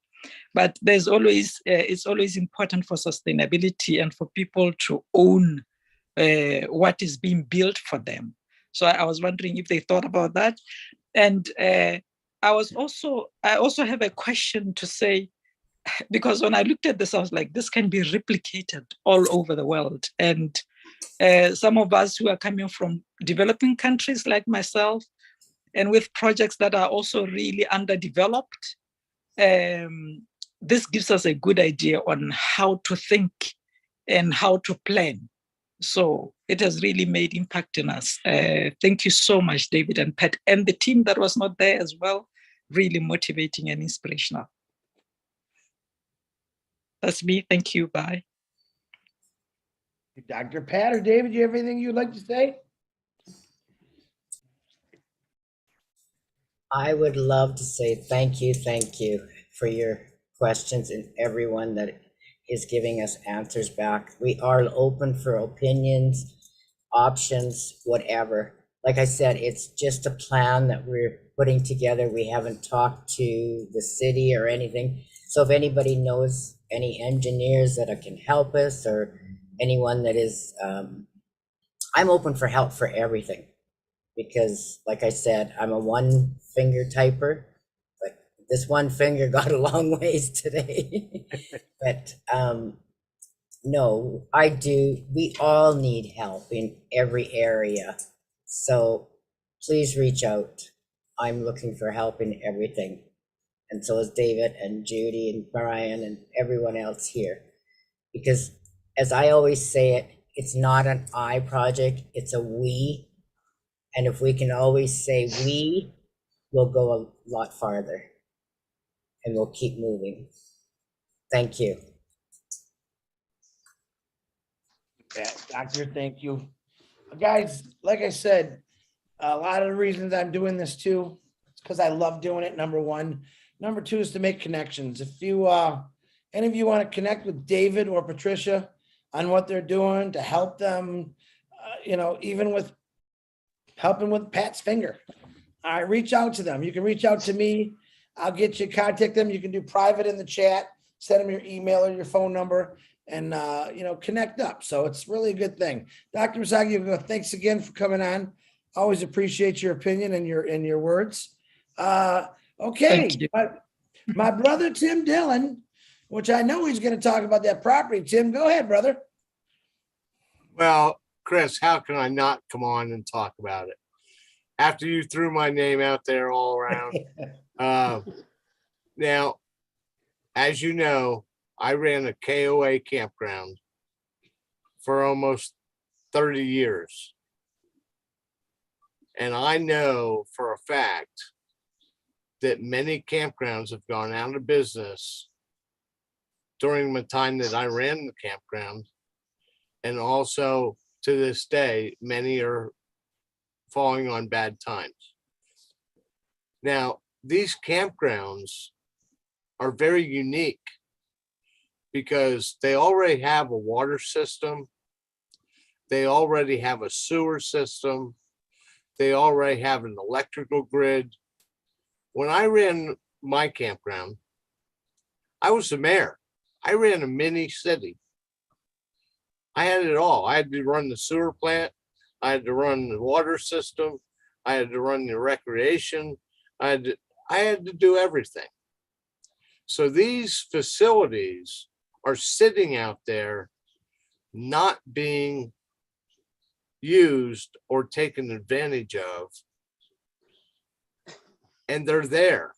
But there's always, it's always important for sustainability and for people to own what is being built for them. So I was wondering if they thought about that. And I also have a question to say, because when I looked at this, I was like, this can be replicated all over the world. And some of us who are coming from developing countries like myself, and with projects that are also really underdeveloped, this gives us a good idea on how to think and how to plan. So it has really made impact in us. Thank you so much, David and Pat, and the team that was not there as well. Really motivating and inspirational. That's me. Thank you. Bye. Dr. Pat or David, you have anything you'd like to say? I would love to say thank you for your questions and everyone that is giving us answers back. We are open for opinions, options, whatever. Like I said, it's just a plan that we're putting together. We haven't talked to the city or anything. So if anybody knows any engineers that can help us, or anyone that is, I'm open for help for everything. Because like I said, I'm a one finger typer, but this one finger got a long ways today. But no, I do. We all need help in every area. So please reach out. I'm looking for help in everything. And so is David and Judy and Brian and everyone else here. Because as I always say it, it's not an I project, it's a we. And if we can always say we, we'll go a lot farther and we'll keep moving. Thank you. Yeah, Doctor, thank you. Guys, like I said, a lot of the reasons I'm doing this too, it's because I love doing it, number one. Number two is to make connections. If you, any of you want to connect with David or Patricia on what they're doing to help them, you know, even with helping with Pat's finger, all right, reach out to them. You can reach out to me. I'll get you, contact them. You can do private in the chat, send them your email or your phone number, and you know, connect up. So it's really a good thing. Dr. Misaki, thanks again for coming on. Always appreciate your opinion and your words. Okay, my brother Tim Dillon, which I know he's going to talk about that property. Tim, go ahead, brother. Well, Chris, how can I not come on and talk about it after you threw my name out there all around? Now, as you know, I ran a KOA campground for almost 30 years. And I know for a fact that many campgrounds have gone out of business during the time that I ran the campground. And also to this day, many are falling on bad times. Now, these campgrounds are very unique because they already have a water system. They already have a sewer system. They already have an electrical grid. When I ran my campground, I was the mayor. I ran a mini city. I had it all. I had to run the sewer plant. I had to run the water system. I had to run the recreation. I had to do everything. So these facilities are sitting out there not being used or taken advantage of, and they're there.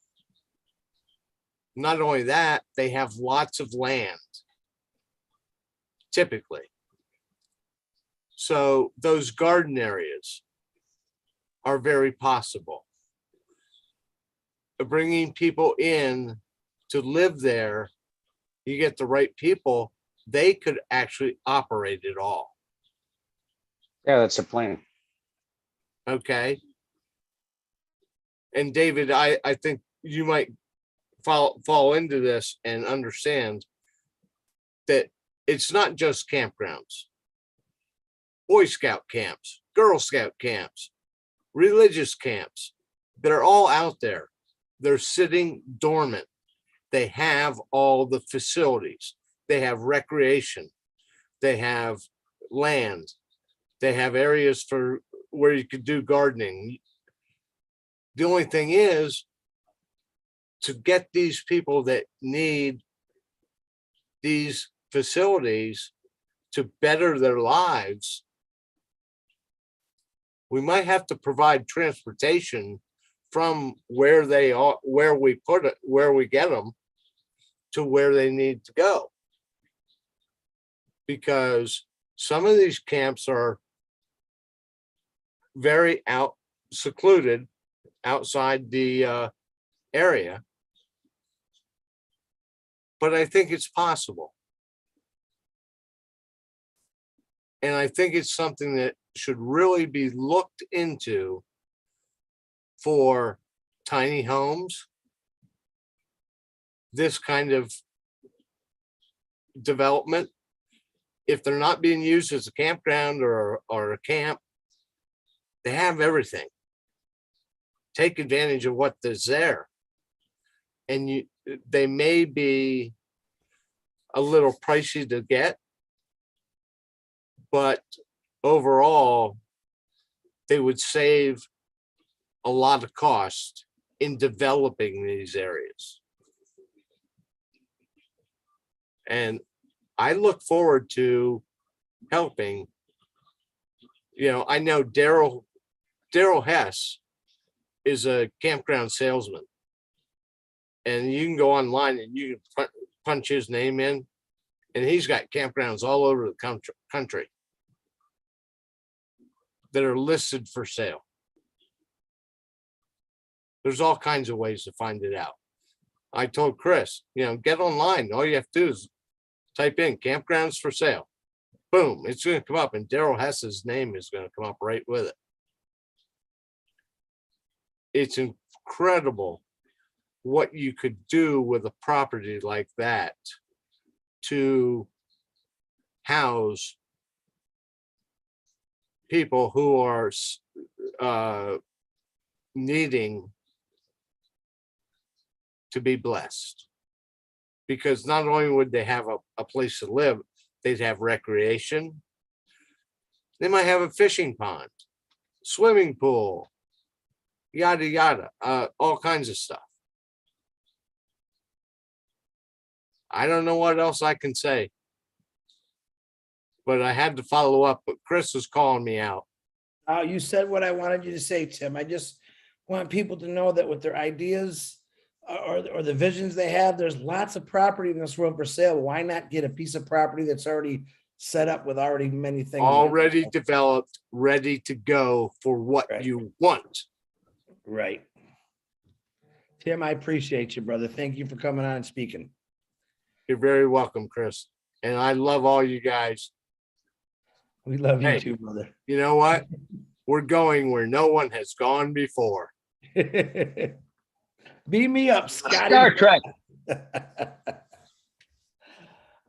Not only that, they have lots of land, typically. So those garden areas are very possible. Bringing people in to live there, you get the right people, they could actually operate it all. Yeah, that's a plan. Okay. And David, I think you might fall into this and understand that it's not just campgrounds. Boy Scout camps, Girl Scout camps, religious camps, they're all out there. They're sitting dormant. They have all the facilities. They have recreation. They have land. They have areas for where you could do gardening. The only thing is to get these people that need these facilities to better their lives, we might have to provide transportation from where they are, where we put it, where we get them to where they need to go. Because some of these camps are very secluded outside the area. But I think it's possible. And I think it's something that should really be looked into for tiny homes, this kind of development. If they're not being used as a campground or a camp, they have everything. Take advantage of what is there. And they may be a little pricey to get, but overall, they would save a lot of cost in developing these areas. And I look forward to helping. You know, I know Daryl Hess is a campground salesman. And you can go online and you can punch his name in, and he's got campgrounds all over the country that are listed for sale. There's all kinds of ways to find it out. I told Chris, you know, get online. All you have to do is type in campgrounds for sale. Boom, it's going to come up, and Daryl Hess's name is going to come up right with it. It's incredible what you could do with a property like that to house people who are needing to be blessed. Because not only would they have a place to live, they'd have recreation. They might have a fishing pond, swimming pool, yada, yada, all kinds of stuff. I don't know what else I can say, but I had to follow up, but Chris was calling me out. You said what I wanted you to say, Tim. I just want people to know that with their ideas or the visions they have, there's lots of property in this world for sale. Why not get a piece of property that's already set up with already many things already developed, ready to go for what you want. Right. Tim, I appreciate you, brother. Thank you for coming on and speaking. You're very welcome, Chris. And I love all you guys. We love you Hey, too, brother. You know what? We're going where no one has gone before. Beam me up, Scotty. Star Trek.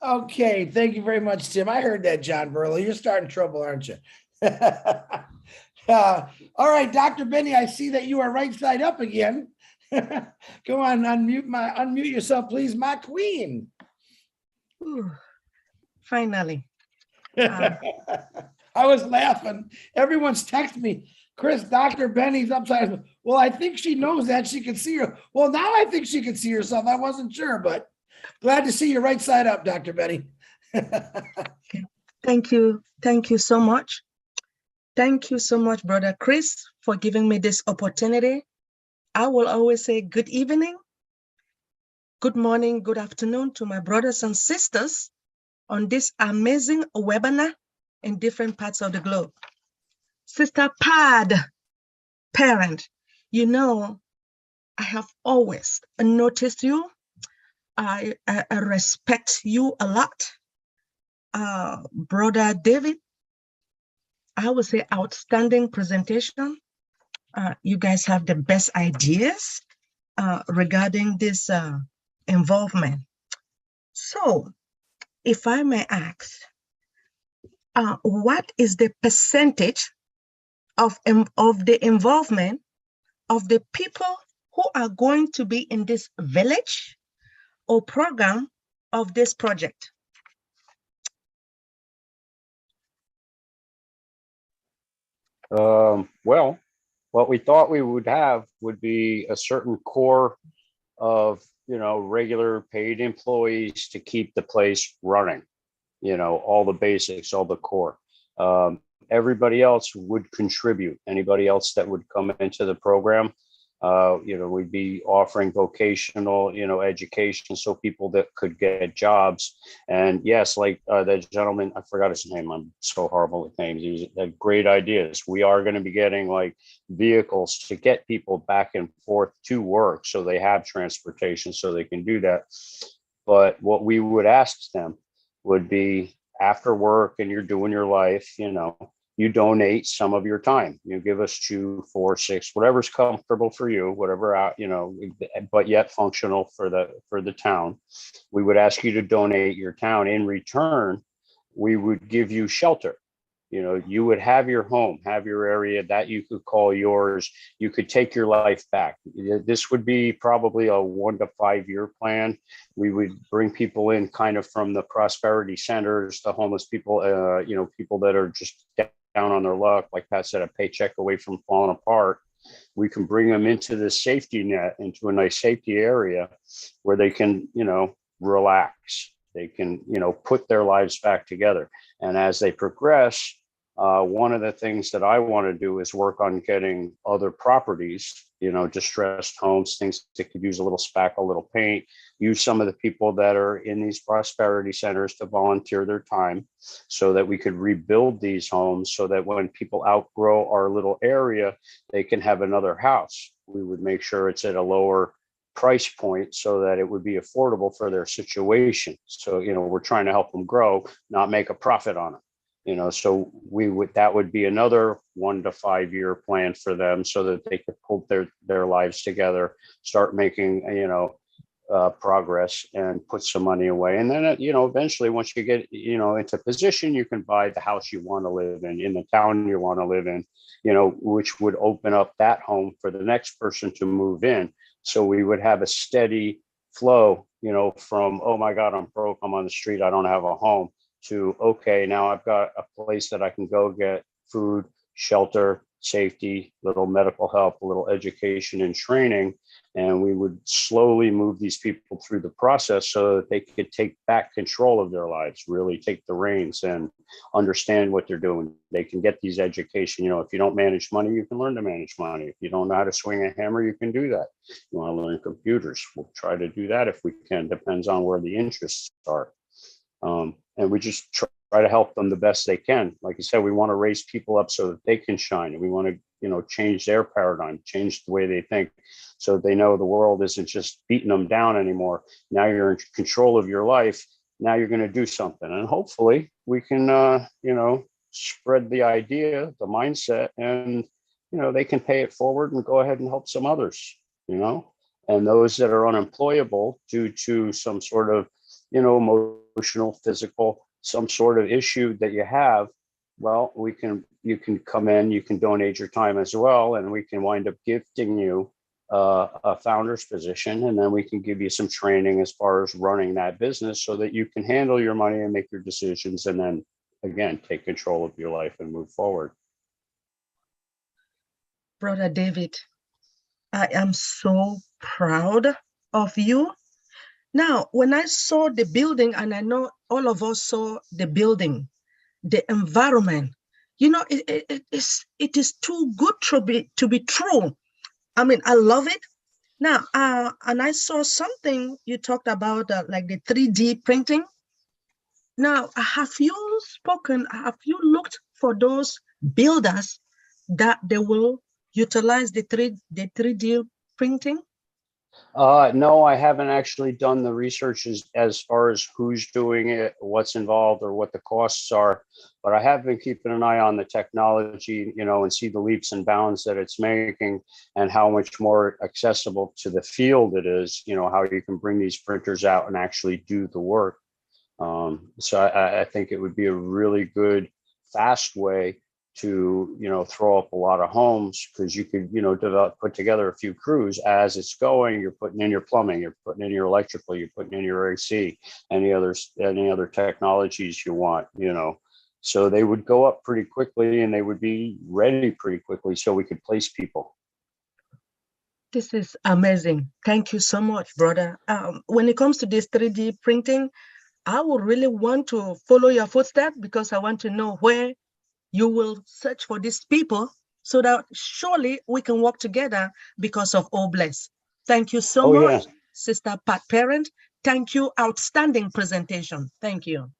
Okay, thank you very much, Tim. I heard that, John Burley. You're starting trouble, aren't you? All right, Dr. Benny, I see that you are right side up again. Go on, unmute yourself, please, my queen. Ooh, finally. I was laughing. Everyone's texting me, Chris, Dr. Benny's upside. Well, I think she knows that she can see her. Well, now I think she can see herself. I wasn't sure, but glad to see you right side up, Dr. Benny. Okay. Thank you. Thank you so much. Thank you so much, Brother Chris, for giving me this opportunity. I will always say good evening, good morning, good afternoon to my brothers and sisters on this amazing webinar in different parts of the globe. Sister Parent, you know, I have always noticed you. I respect you a lot. Brother David, I would say outstanding presentation. You guys have the best ideas regarding this involvement. So, if I may ask, what is the percentage of the involvement of the people who are going to be in this village or program of this project? Well, what we thought we would have would be a certain core of, regular paid employees to keep the place running, all the basics, all the core. Everybody else would contribute. Anybody else that would come into the program, we'd be offering vocational, education, so people that could get jobs. And yes, like the gentleman, I forgot his name. I'm so horrible with names. He had great ideas. We are going to be getting like vehicles to get people back and forth to work, so they have transportation, so they can do that. But what we would ask them would be, after work and you're doing your life, you donate some of your time. You give us 2, 4, 6, whatever's comfortable for you, whatever out, but yet functional for the town. We would ask you to donate your town. In return, we would give you shelter. You would have your home, have your area that you could call yours. You could take your life back. This would be probably a 1 to 5 year plan. We would bring people in kind of from the prosperity centers, the homeless people, people that are just down on their luck, like Pat said, a paycheck away from falling apart. We can bring them into the safety net, into a nice safety area where they can, relax. They can, put their lives back together. And as they progress, one of the things that I want to do is work on getting other properties, distressed homes, things that could use a little spackle, a little paint, use some of the people that are in these prosperity centers to volunteer their time, so that we could rebuild these homes, so that when people outgrow our little area, they can have another house. We would make sure it's at a lower price point so that it would be affordable for their situation. So, we're trying to help them grow, not make a profit on it. So that would be another 1 to 5 year plan for them, so that they could pull their lives together, start making, progress, and put some money away. And then, eventually, once you get, into position, you can buy the house you want to live in the town you want to live in, which would open up that home for the next person to move in. So we would have a steady flow, from, oh my God, I'm broke, I'm on the street, I don't have a home, to, okay, now I've got a place that I can go get food, shelter, safety, little medical help, a little education and training. And we would slowly move these people through the process so that they could take back control of their lives, really take the reins and understand what they're doing. They can get these education. If you don't manage money, you can learn to manage money. If you don't know how to swing a hammer, you can do that. You want to learn computers, we'll try to do that if we can. Depends on where the interests are. And we just try to help them the best they can. Like I said, we want to raise people up so that they can shine. And we want to, change their paradigm, change the way they think, so they know the world isn't just beating them down anymore. Now you're in control of your life. Now you're going to do something. And hopefully we can, spread the idea, the mindset, and, they can pay it forward and go ahead and help some others, and those that are unemployable due to some sort of, emotional, physical, some sort of issue that you have, well, you can come in, you can donate your time as well, and we can wind up gifting you a founder's position, and then we can give you some training as far as running that business, so that you can handle your money and make your decisions, and then again take control of your life and move forward. Brother David, I am so proud of you. Now, when I saw the building, and I know all of us saw the building, the environment, it is too good to be true. I mean, I love it. Now, and I saw something you talked about, like the 3D printing. Now, have you looked for those builders that they will utilize the 3D printing? No, I haven't actually done the research as far as who's doing it, what's involved, or what the costs are. But I have been keeping an eye on the technology, and see the leaps and bounds that it's making and how much more accessible to the field it is, how you can bring these printers out and actually do the work. So I think it would be a really good, fast way to throw up a lot of homes, because you could put together a few crews as it's going. You're putting in your plumbing, you're putting in your electrical, you're putting in your AC, any other technologies you want, so they would go up pretty quickly and they would be ready pretty quickly, so we could place people. This is amazing. Thank you so much, brother. When it comes to this 3D printing, I would really want to follow your footsteps, because I want to know where you will search for these people, so that surely we can work together because of All Bless. Thank you so much, yeah. Sister Pat Parent. Thank you. Outstanding presentation. Thank you.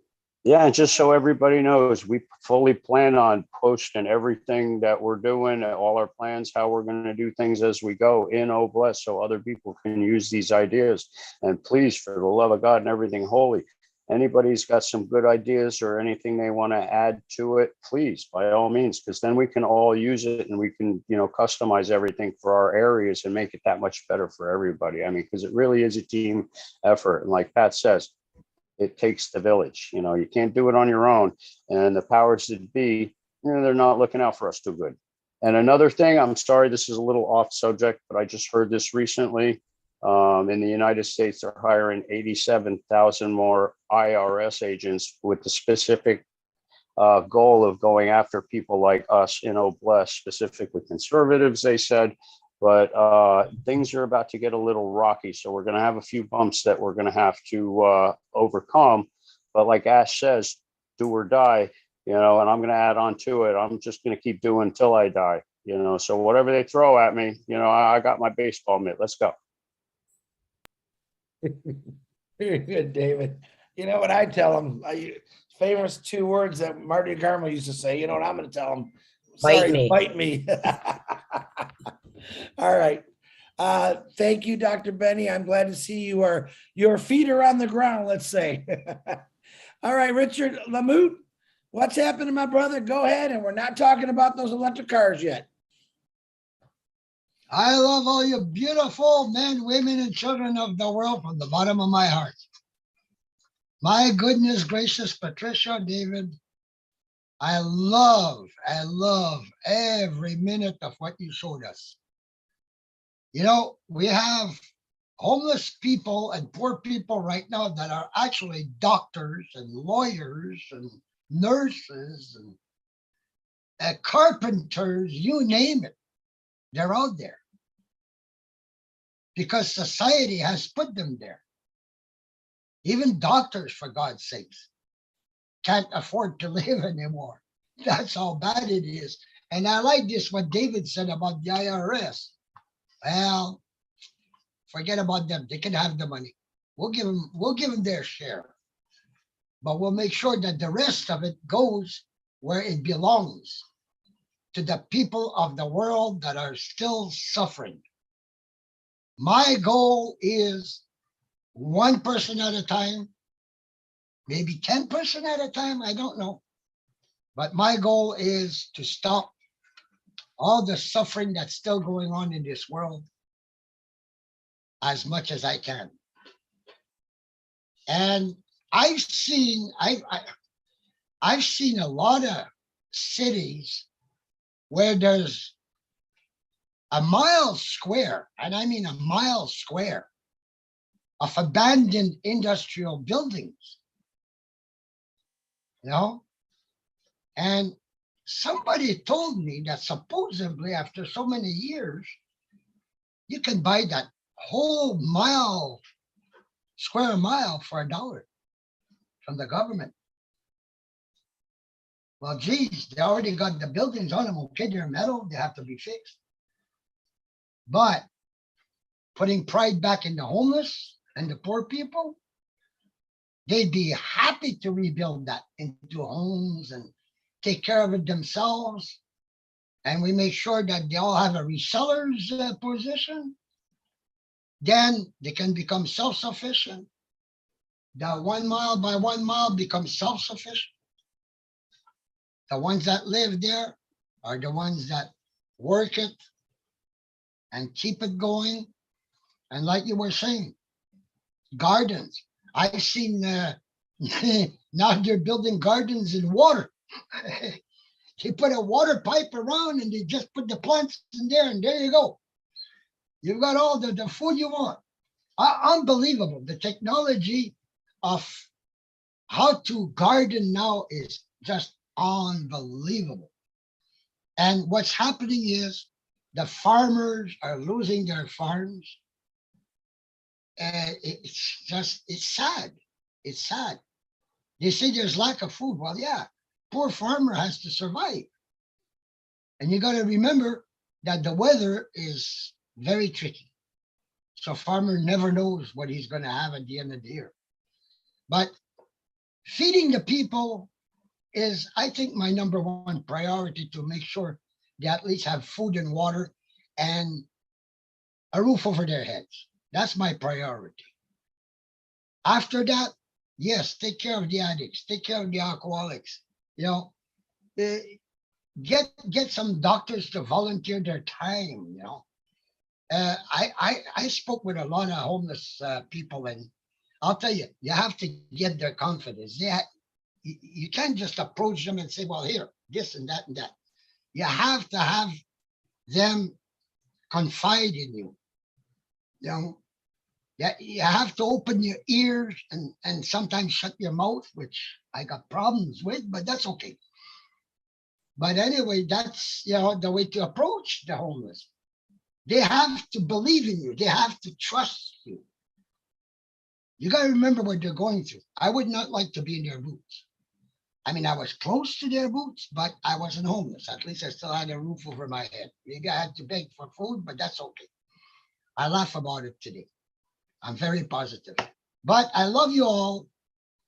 Yeah, and just so everybody knows, we fully plan on posting everything that we're doing, all our plans, how we're going to do things as we go in Bless, so other people can use these ideas. And please, for the love of God and everything holy, anybody's got some good ideas or anything they want to add to it, please, by all means, because then we can all use it and we can, customize everything for our areas and make it that much better for everybody. I mean, because it really is a team effort. And like Pat says, it takes the village. You can't do it on your own. And the powers that be, they're not looking out for us too good. And another thing, I'm sorry, this is a little off subject, but I just heard this recently. In the United States, they're hiring 87,000 more IRS agents with the specific goal of going after people like us in Bless, specifically conservatives, they said. But things are about to get a little rocky. So we're going to have a few bumps that we're going to have to overcome. But like Ash says, do or die, and I'm going to add on to it. I'm just going to keep doing until I die, so whatever they throw at me, I got my baseball mitt. Let's go. Very good, David. You know what I tell them? Famous 2 words that Marty Garmo used to say. You know what I'm going to tell them? Bite me. Bite me. All right. Thank you, Dr. Benny. I'm glad to see your feet are on the ground, let's say. All right, Richard Lamoot, what's happening, my brother? Go ahead. And we're not talking about those electric cars yet. I love all you beautiful men, women, and children of the world from the bottom of my heart. My goodness gracious, Patricia, David, I love every minute of what you showed us. We have homeless people and poor people right now that are actually doctors and lawyers and nurses and carpenters, you name it. They're out there because society has put them there. Even doctors, for God's sakes, can't afford to live anymore. That's how bad it is. And I like this, what David said about the IRS. Well, forget about them. They can have the money. We'll give them their share. But we'll make sure that the rest of it goes where it belongs, to the people of the world that are still suffering. My goal is 1 person at a time, maybe 10% at a time, I don't know. But my goal is to stop all the suffering that's still going on in this world as much as I can. And I've seen a lot of cities where there's a mile square, and I mean a mile square, of abandoned industrial buildings, and somebody told me that supposedly after so many years, you can buy that whole square mile for $1 from the government. Well, geez, they already got the buildings on them. Okay, they're metal, they have to be fixed. But putting pride back in the homeless and the poor people, they'd be happy to rebuild that into homes and take care of it themselves. And we make sure that they all have a reseller's position. Then they can become self-sufficient. The 1 mile by 1 mile becomes self-sufficient. The ones that live there are the ones that work it and keep it going. And like you were saying, gardens. I've seen now they're building gardens in water. They put a water pipe around and they just put the plants in there, and there you go. You've got all the food you want. Unbelievable. The technology of how to garden now is just unbelievable. And what's happening is the farmers are losing their farms. And it's sad. It's sad. They say there's lack of food. Well, yeah, poor farmer has to survive. And you got to remember that the weather is very tricky. So farmer never knows what he's going to have at the end of the year. But feeding the people is, I think, my #1 priority, to make sure they at least have food and water and a roof over their heads. That's my priority. After that, yes, take care of the addicts, take care of the alcoholics. You know, get some doctors to volunteer their time. You know, I spoke with a lot of homeless people, and I'll tell you, you have to get their confidence. You can't just approach them and say, well, here, this and that and that. You have to have them confide in you. You know, yeah, you have to open your ears and sometimes shut your mouth, which I got problems with, but that's okay. But anyway, that's, you know, the way to approach the homeless. They have to believe in you. They have to trust you. You got to remember what they're going through. I would not like to be in their boots. I mean, I was close to their boots, but I wasn't homeless. At least I still had a roof over my head. Maybe I had to beg for food, but that's okay. I laugh about it today. I'm very positive. But I love you all.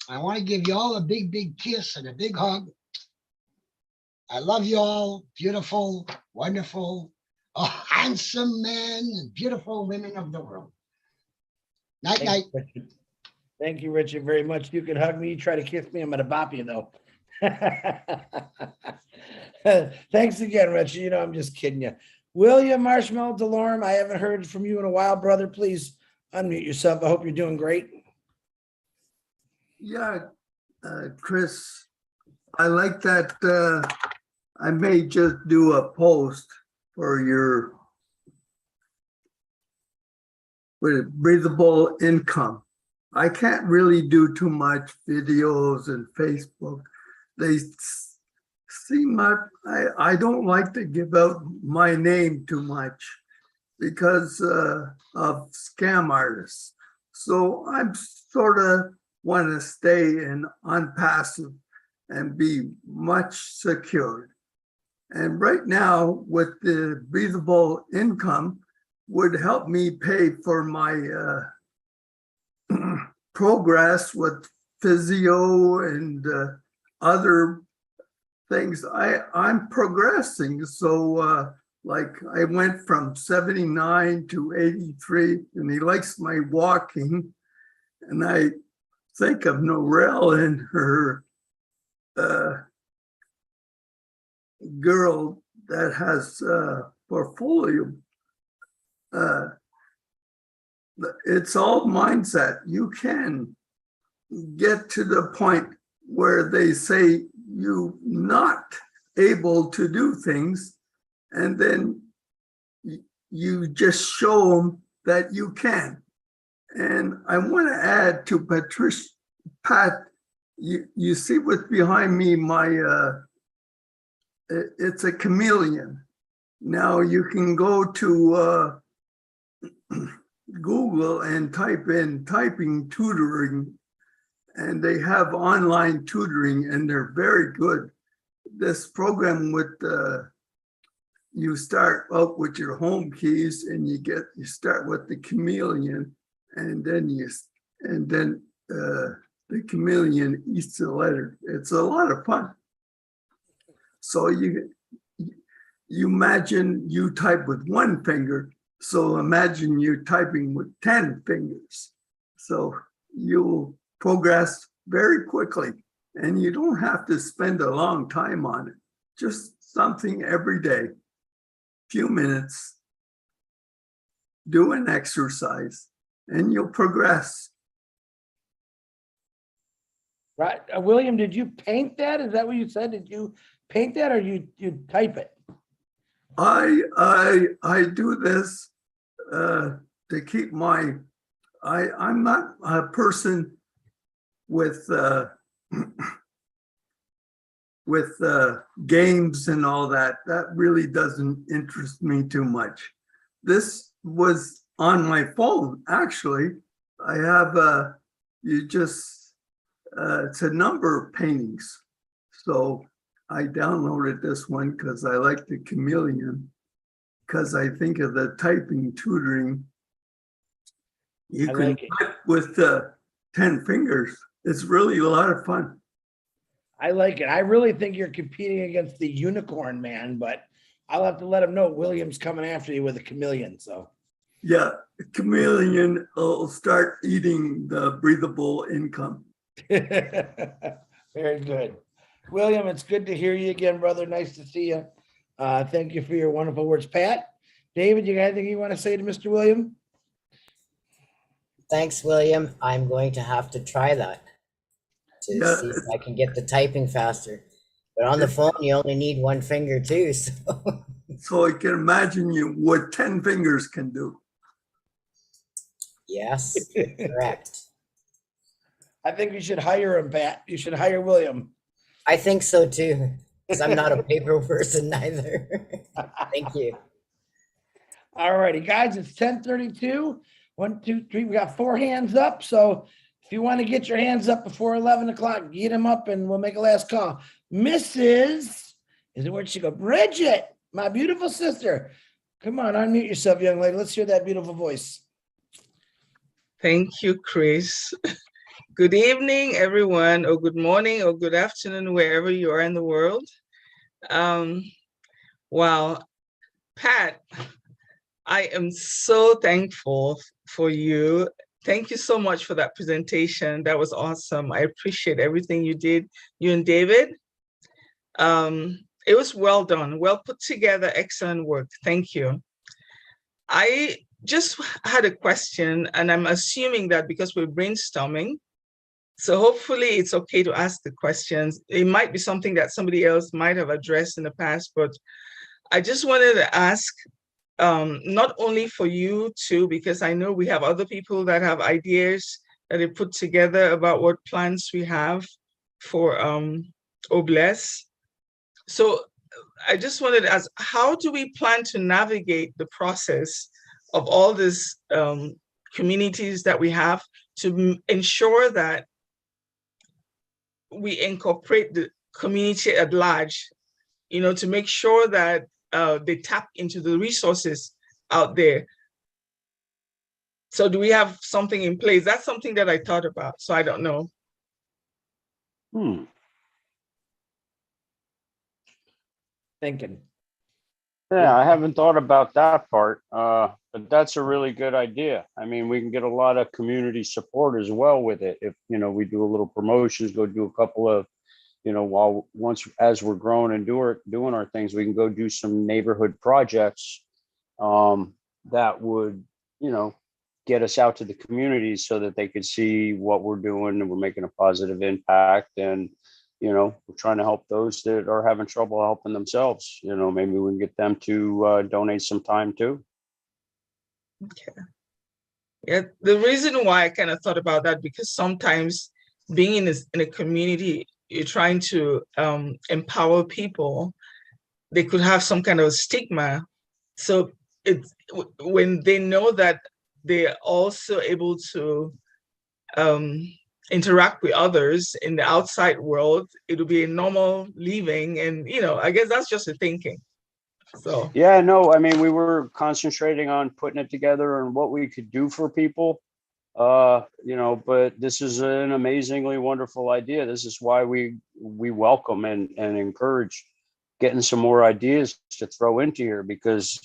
I want to give you all a big, big kiss and a big hug. I love you all, beautiful, wonderful, handsome men and beautiful women of the world. Night, night. Thank you, Richard, very much. You can hug me, try to kiss me. I'm going to bop you, though. Thanks again, Richard. You know, I'm just kidding you. William Marshmallow Delorme, I haven't heard from you in a while, brother. Please unmute yourself. I hope you're doing great. Yeah, Chris, I like that. I may just do a post for your breathable income. I can't really do too much videos and Facebook. They seem like I don't like to give out my name too much because of scam artists. So I'm sort of want to stay in unpassive and be much secured. And right now with the breathable income would help me pay for my progress with physio and other things. I'm progressing. So like I went from 79 to 83 and he likes my walking. And I think of Norelle and her girl that has portfolio. It's all mindset. You can get to the point where they say you're not able to do things, and then you just show them that you can. And I want to add to Pat, you see what's behind me, it's a chameleon. Now you can go to Google and type in typing tutoring, and they have online tutoring and they're very good. this program with you start out with your home keys and you start with the chameleon, and then the chameleon eats the letter. It's a lot of fun. So you imagine you type with one finger. So imagine you're typing with 10 fingers. So you'll progress very quickly, and you don't have to spend a long time on it. Just something every day, few minutes, do an exercise, and you'll progress. Right. William, did you paint that? Is that what you said? Did you paint that or you type it? I do this to keep my, I'm not a person with games and all that. That really doesn't interest me too much. This was on my phone, actually. I have it's a number of paintings. So I downloaded this one because I like the chameleon, because I think of the typing tutoring. You can type with 10 fingers. It's really a lot of fun. I like it. I really think you're competing against the unicorn man, but I'll have to let him know William's coming after you with a chameleon. So yeah, the chameleon will start eating the breathable income. Very good. William, it's good to hear you again, brother. Nice to see you. Thank you for your wonderful words. Pat, David, you got anything you want to say to Mr. William? Thanks, William. I'm going to have to try that to see if I can get the typing faster. But on the phone, you only need one finger too. So I can imagine you what 10 fingers can do. Yes, correct. I think you should hire him, Pat. You should hire William. I think so too, because I'm not a paper person either. Thank you. All righty, guys, it's 10:32. 1, 2, 3. We got 4 hands up. So if you want to get your hands up before 11 o'clock, get them up and we'll make a last call. Mrs. Is it where'd she go? Bridget, my beautiful sister. Come on, unmute yourself, young lady. Let's hear that beautiful voice. Thank you, Chris. Good evening, everyone, or good morning, or good afternoon, wherever you are in the world. Wow, Pat, I am so thankful for you. Thank you so much for that presentation. That was awesome. I appreciate everything you did, you and David. It was well done, well put together, excellent work. Thank you. I just had a question, and I'm assuming that because we're brainstorming, so hopefully it's okay to ask the questions. It might be something that somebody else might have addressed in the past, but I just wanted to ask, not only for you too, because I know we have other people that have ideas that they put together about what plans we have for Obless. So I just wanted to ask, how do we plan to navigate the process of all these communities that we have to ensure that we incorporate the community at large, you know, to make sure that they tap into the resources out there. So do we have something in place? That's something that I thought about, so I don't know. Thinking. Yeah, I haven't thought about that part, but that's a really good idea. I mean, we can get a lot of community support as well with it. If, you know, we do a little promotions, go do a couple of, you know, as we're growing and doing our things, we can go do some neighborhood projects that would, you know, get us out to the communities so that they could see what we're doing and we're making a positive impact. And, you know, we're trying to help those that are having trouble helping themselves. You know, maybe we can get them to donate some time too. Okay. Yeah, the reason why I kind of thought about that, because sometimes being in a community, you're trying to empower people, they could have some kind of stigma. So it's when they know that they're also able to interact with others in the outside world, it'll be a normal living. And, I guess that's just the thinking. So, yeah, no, I mean, we were concentrating on putting it together and what we could do for people. But this is an amazingly wonderful idea. This is why we welcome and encourage getting some more ideas to throw into here, because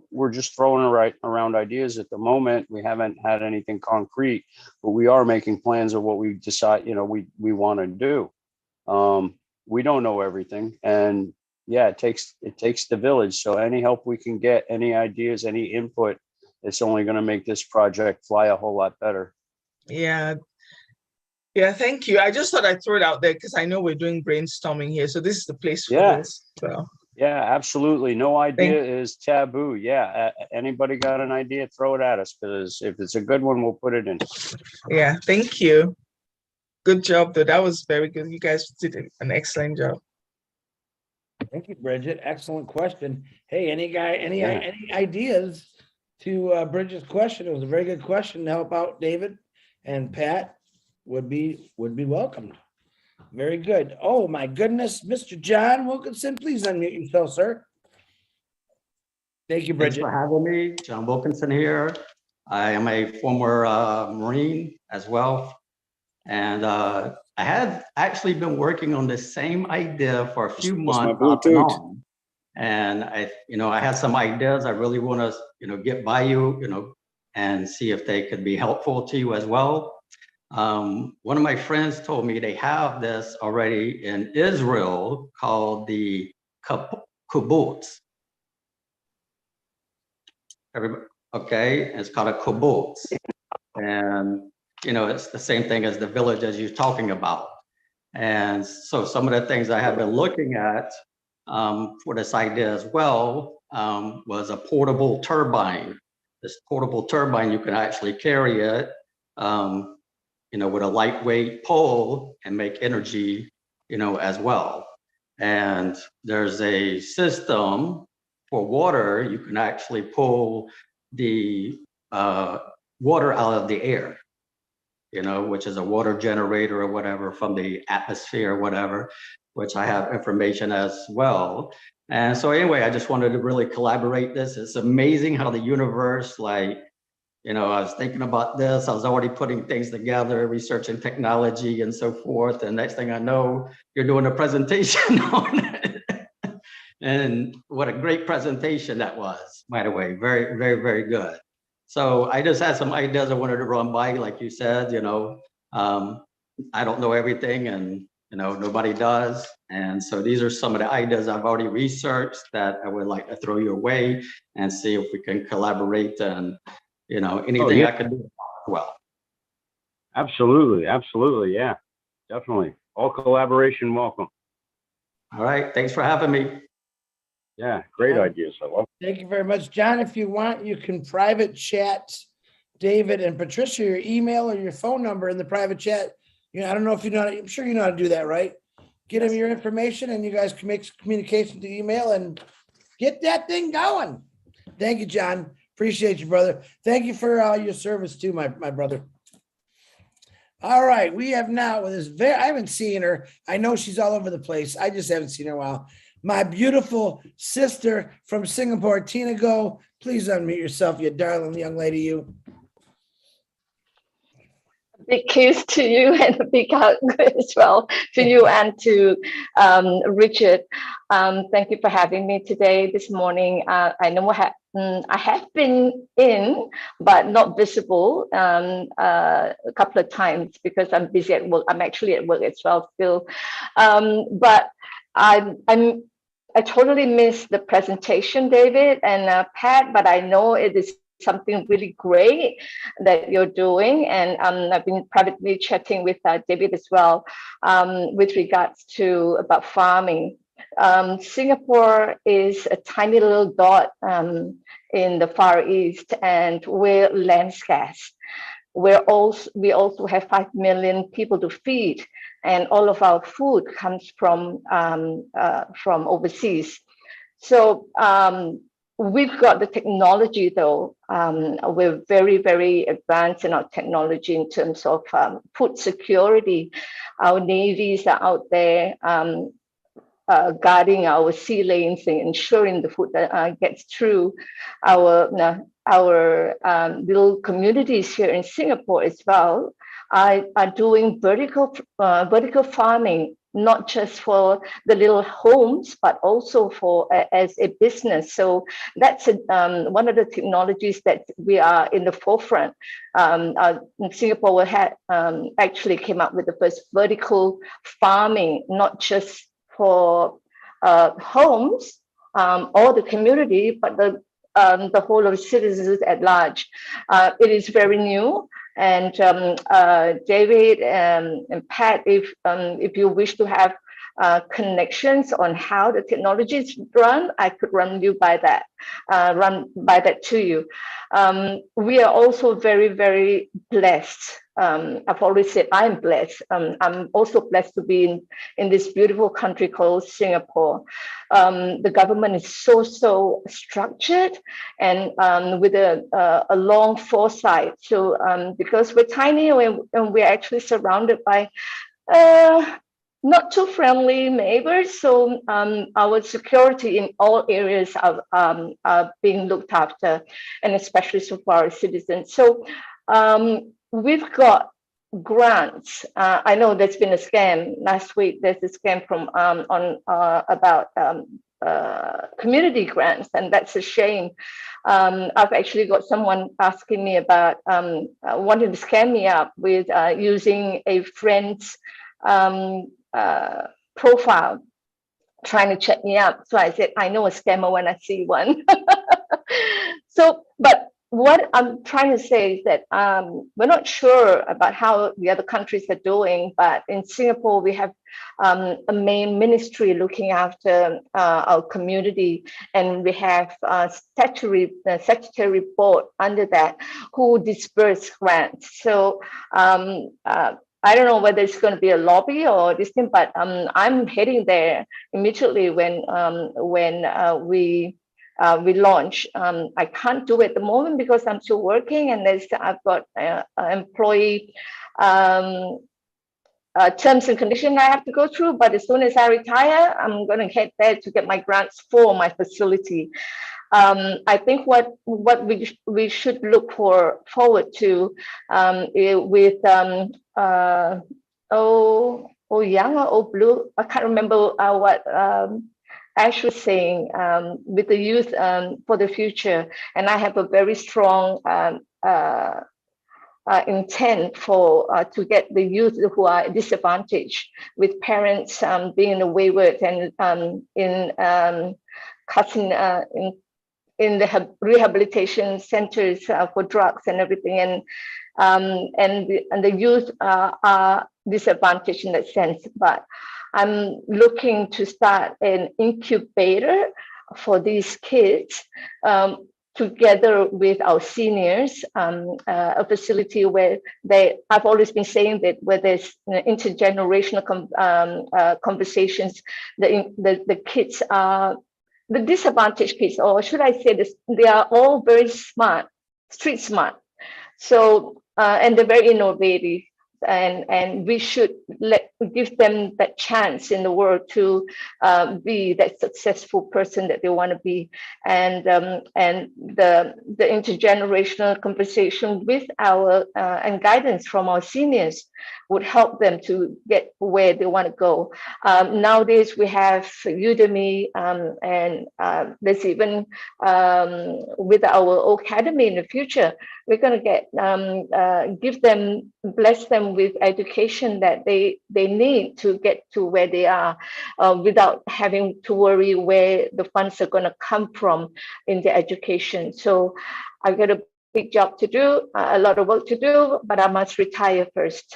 we're just throwing around ideas at the moment. We haven't had anything concrete, but we are making plans of what we decide, we want to do. We don't know everything, and yeah, it takes the village. So any help we can get, any ideas, any input, it's only going to make this project fly a whole lot better. yeah. Yeah, thank you. I just thought I'd throw it out there because I know we're doing brainstorming here. So this is the place for this. So. Yeah, absolutely. No idea is taboo. Yeah. Anybody got an idea? Throw it at us, because if it's a good one, we'll put it in. Yeah, thank you. Good job, though. That was very good. You guys did an excellent job. Thank you, Bridget. Excellent question. Hey, any ideas to Bridget's question? It was a very good question to help out David and Pat. Would be welcomed. Very good. Oh my goodness, Mr. John Wilkinson, please unmute yourself, sir. Thank you, Bridget. Thanks for having me. John Wilkinson here. I am a former Marine as well, and I had actually been working on the same idea for a few months off and on. And I had some ideas I really want to get by you, and see if they could be helpful to you as well. One of my friends told me they have this already in Israel called the kibbutz. Everybody, okay, it's called a kibbutz, and it's the same thing as the village as you're talking about. And so some of the things I have been looking at for this idea as well was a portable turbine. This portable turbine, you can actually carry it. With a lightweight pole and make energy, as well. And there's a system for water. You can actually pull the water out of the air, which is a water generator or whatever from the atmosphere or whatever, which I have information as well. And so anyway, I just wanted to really collaborate this. It's amazing how the universe, I was thinking about this. I was already putting things together, researching technology and so forth. And next thing I know, you're doing a presentation on it. And what a great presentation that was, by the way. Very, very, very good. So I just had some ideas I wanted to run by, like you said, I don't know everything, and nobody does. And so these are some of the ideas I've already researched that I would like to throw your way and see if we can collaborate and anything I can do well. Absolutely. Yeah, definitely. All collaboration welcome. All right. Thanks for having me. Yeah, great ideas. I love it. Thank you very much, John. If you want, you can private chat David and Patricia your email or your phone number in the private chat. I don't know if I'm sure you know how to do that, right? Get them your information and you guys can make communication to email and get that thing going. Thank you, John. Appreciate you, brother. Thank you for your service too, my brother. All right, we have now with this I haven't seen her. I know she's all over the place. I just haven't seen her in a while. My beautiful sister from Singapore, Tina Go. Please unmute yourself, you darling young lady, you. Big kiss to you and a big hug as well to you and to Richard. Thank you for having me today, this morning. I know I have been in, but not visible a couple of times because I'm busy at work. I'm actually at work as well still. But I totally missed the presentation, David and Pat, but I know it is something really great that you're doing. And I've been privately chatting with David as well with regards to about farming. Singapore is a tiny little dot in the Far East, and we're land scarce. We also have 5 million people to feed, and all of our food comes from overseas. So we've got the technology though. We're very, very advanced in our technology in terms of food security. Our navies are out there guarding our sea lanes and ensuring the food that gets through. Our little communities here in Singapore as well are doing vertical farming, not just for the little homes, but also for as a business. So that's one of the technologies that we are in the forefront. Singapore had actually came up with the first vertical farming, not just for homes or the community, but the whole of citizens at large. It is very new. And David and Pat, if you wish to have connections on how the technology is run, I could run by that to you. We are also very, very blessed. I've always said I'm blessed. I'm also blessed to be in this beautiful country called Singapore. The government is so structured and with a long foresight. So because we're tiny and we're actually surrounded by not too friendly neighbors, so our security in all areas are being looked after, and especially so for our citizens. So we've got grants. I know there's been a scam last week. There's a scam from about community grants, and that's a shame. I've actually got someone asking me about wanting to scam me up with using a friend's profile, trying to check me out. So I said, I know a scammer when I see one. So, but what I'm trying to say is that we're not sure about how the other countries are doing, but in Singapore, we have a main ministry looking after our community, and we have a statutory board under that who disperse grants. So I don't know whether it's going to be a lobby or this thing, but I'm heading there immediately when we launch. I can't do it at the moment because I'm still working, and I've got employee terms and conditions I have to go through. But as soon as I retire, I'm going to head there to get my grants for my facility. I think what we should look forward to with young or old blue, I can't remember what Ash was saying, with the youth for the future, and I have a very strong intent to get the youth who are disadvantaged, with parents being wayward and in the rehabilitation centers for drugs and everything, and the youth are disadvantaged in that sense. But I'm looking to start an incubator for these kids, together with our seniors, a facility where I've always been saying that where there's intergenerational conversations, the kids are, the disadvantaged kids, or should I say this, they are all very smart, street smart. So, and they're very innovative. And we should give them that chance in the world to be that successful person that they want to be, and the intergenerational conversation with our and guidance from our seniors would help them to get where they want to go. Nowadays we have Udemy, and there's even with our academy in the future, we're going to get bless them with education that they need to get to where they are, without having to worry where the funds are going to come from in the education. So I've got a big job to do, a lot of work to do, but I must retire first.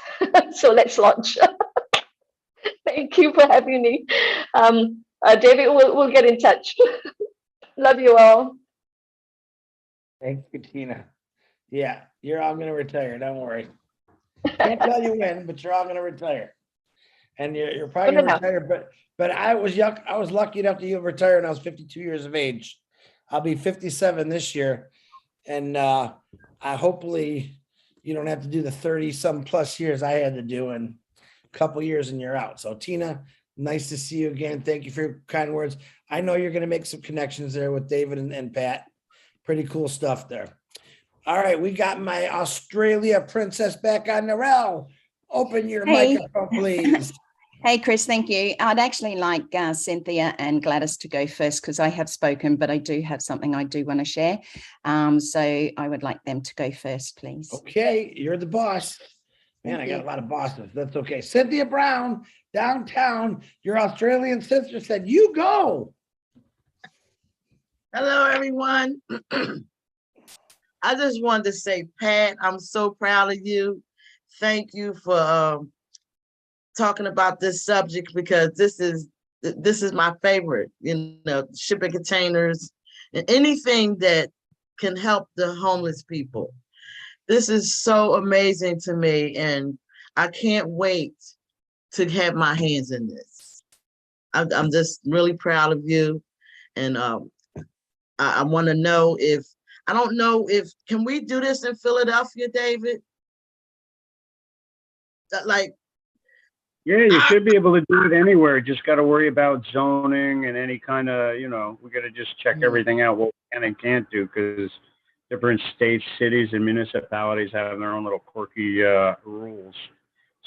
So let's launch. Thank you for having me. David, we'll get in touch. Love you all. Thank you, Tina. Yeah, you're all going to retire. Don't worry. Can't tell you when, but you're all going to retire. And you're probably going to retire. But I was young. I was lucky enough to retire when I was 52 years of age. I'll be 57 this year. And I hopefully you don't have to do the 30 some plus years I had to do in a couple years and you're out. So Tina, nice to see you again. Thank you for your kind words. I know you're going to make some connections there with David and Pat. Pretty cool stuff there. All right, we got my Australia princess back on Narelle. Open your microphone, please. Hey, Chris, thank you. I'd actually like Cynthia and Gladys to go first because I have spoken, but I do have something I do want to share. So I would like them to go first, please. Okay, you're the boss. Man, I got a lot of bosses. That's okay. Cynthia Brown, downtown, your Australian sister said, you go. Hello, everyone. I just wanted to say, Pat, I'm so proud of you. Thank you for talking about this subject because this is my favorite, you know, shipping containers and anything that can help the homeless people. This is so amazing to me, and I can't wait to have my hands in this. I'm just really proud of you, and I want to know if, I don't know if, can we do this in Philadelphia, David? Like, yeah, you should be able to do it anywhere. Just got to worry about zoning and any kind of, you know, we got to just check everything out, what we can and can't do, because different states, cities, and municipalities have their own little quirky rules.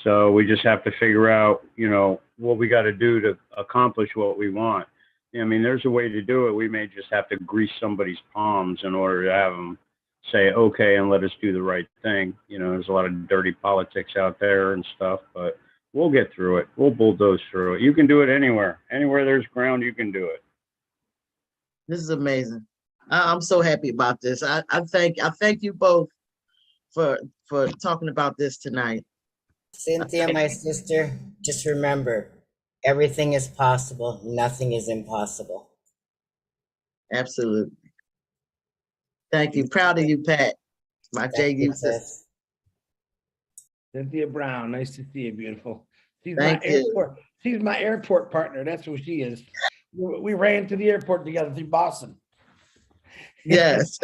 So we just have to figure out, you know, what we got to do to accomplish what we want. I mean, there's a way to do it. We may just have to grease somebody's palms in order to have them say, okay, and let us do the right thing. You know, there's a lot of dirty politics out there and stuff, but we'll get through it. We'll bulldoze through it. You can do it anywhere. Anywhere there's ground, you can do it. this is amazing. I'm so happy about this. I thank you both for talking about this tonight. Cynthia, my sister, just remember, everything is possible. Nothing is impossible. Absolutely. Thank you. Proud of you, Pat. My JU sister. Cynthia Brown, nice to see you, beautiful. She's Thank my you. airport. She's my airport partner. That's who she is. We ran to the airport together through Boston. Yes.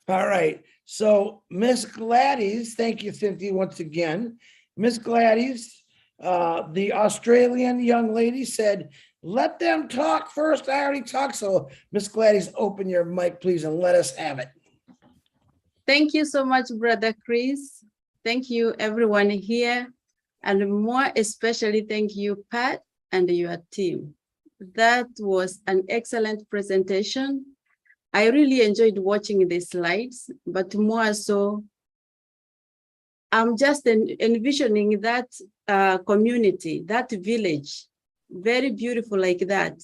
All right. So Miss Gladys, thank you, Cynthia, once again. Miss Gladys, the Australian young lady said, let them talk first. I already talked. So Miss Gladys, open your mic, please, and let us have it. Thank you so much, Brother Chris. Thank you, everyone here. And more especially, thank you, Pat, and your team. That was an excellent presentation. I really enjoyed watching the slides, but more so, I'm just envisioning that community, that village, very beautiful like that.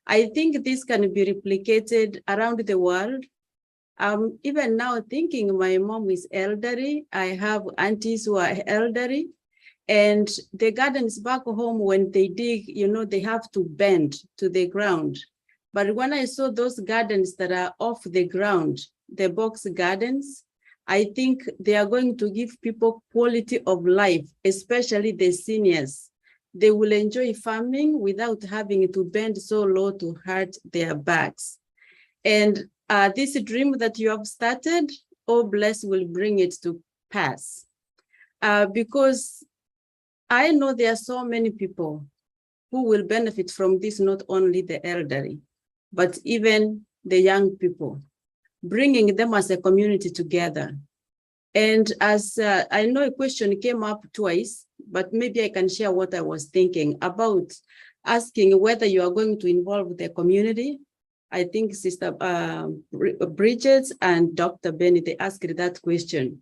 I think this can be replicated around the world. Even now thinking my mom is elderly. I have aunties who are elderly, and the gardens back home, when they dig, you know, they have to bend to the ground. But when I saw those gardens that are off the ground, the box gardens, I think they are going to give people quality of life, especially the seniors. They will enjoy farming without having to bend so low to hurt their backs. And this dream that you have started, oh bless, will bring it to pass. Because I know there are so many people who will benefit from this, not only the elderly, but even the young people, bringing them as a community together. And as I know a question came up twice, but maybe I can share what I was thinking about, asking whether you are going to involve the community. I think Sister Bridget and Dr. Benny, they asked that question.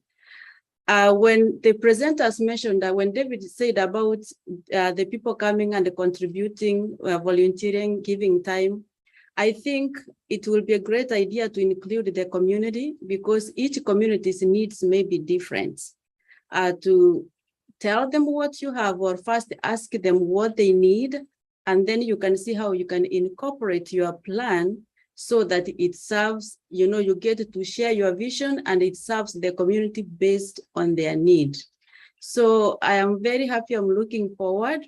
When the presenters mentioned that when David said about the people coming and contributing, volunteering, giving time, I think it will be a great idea to include the community, because each community's needs may be different. To tell them what you have, or first ask them what they need, and then you can see how you can incorporate your plan so that it serves, you know, you get to share your vision and it serves the community based on their need. So I am very happy. I'm looking forward.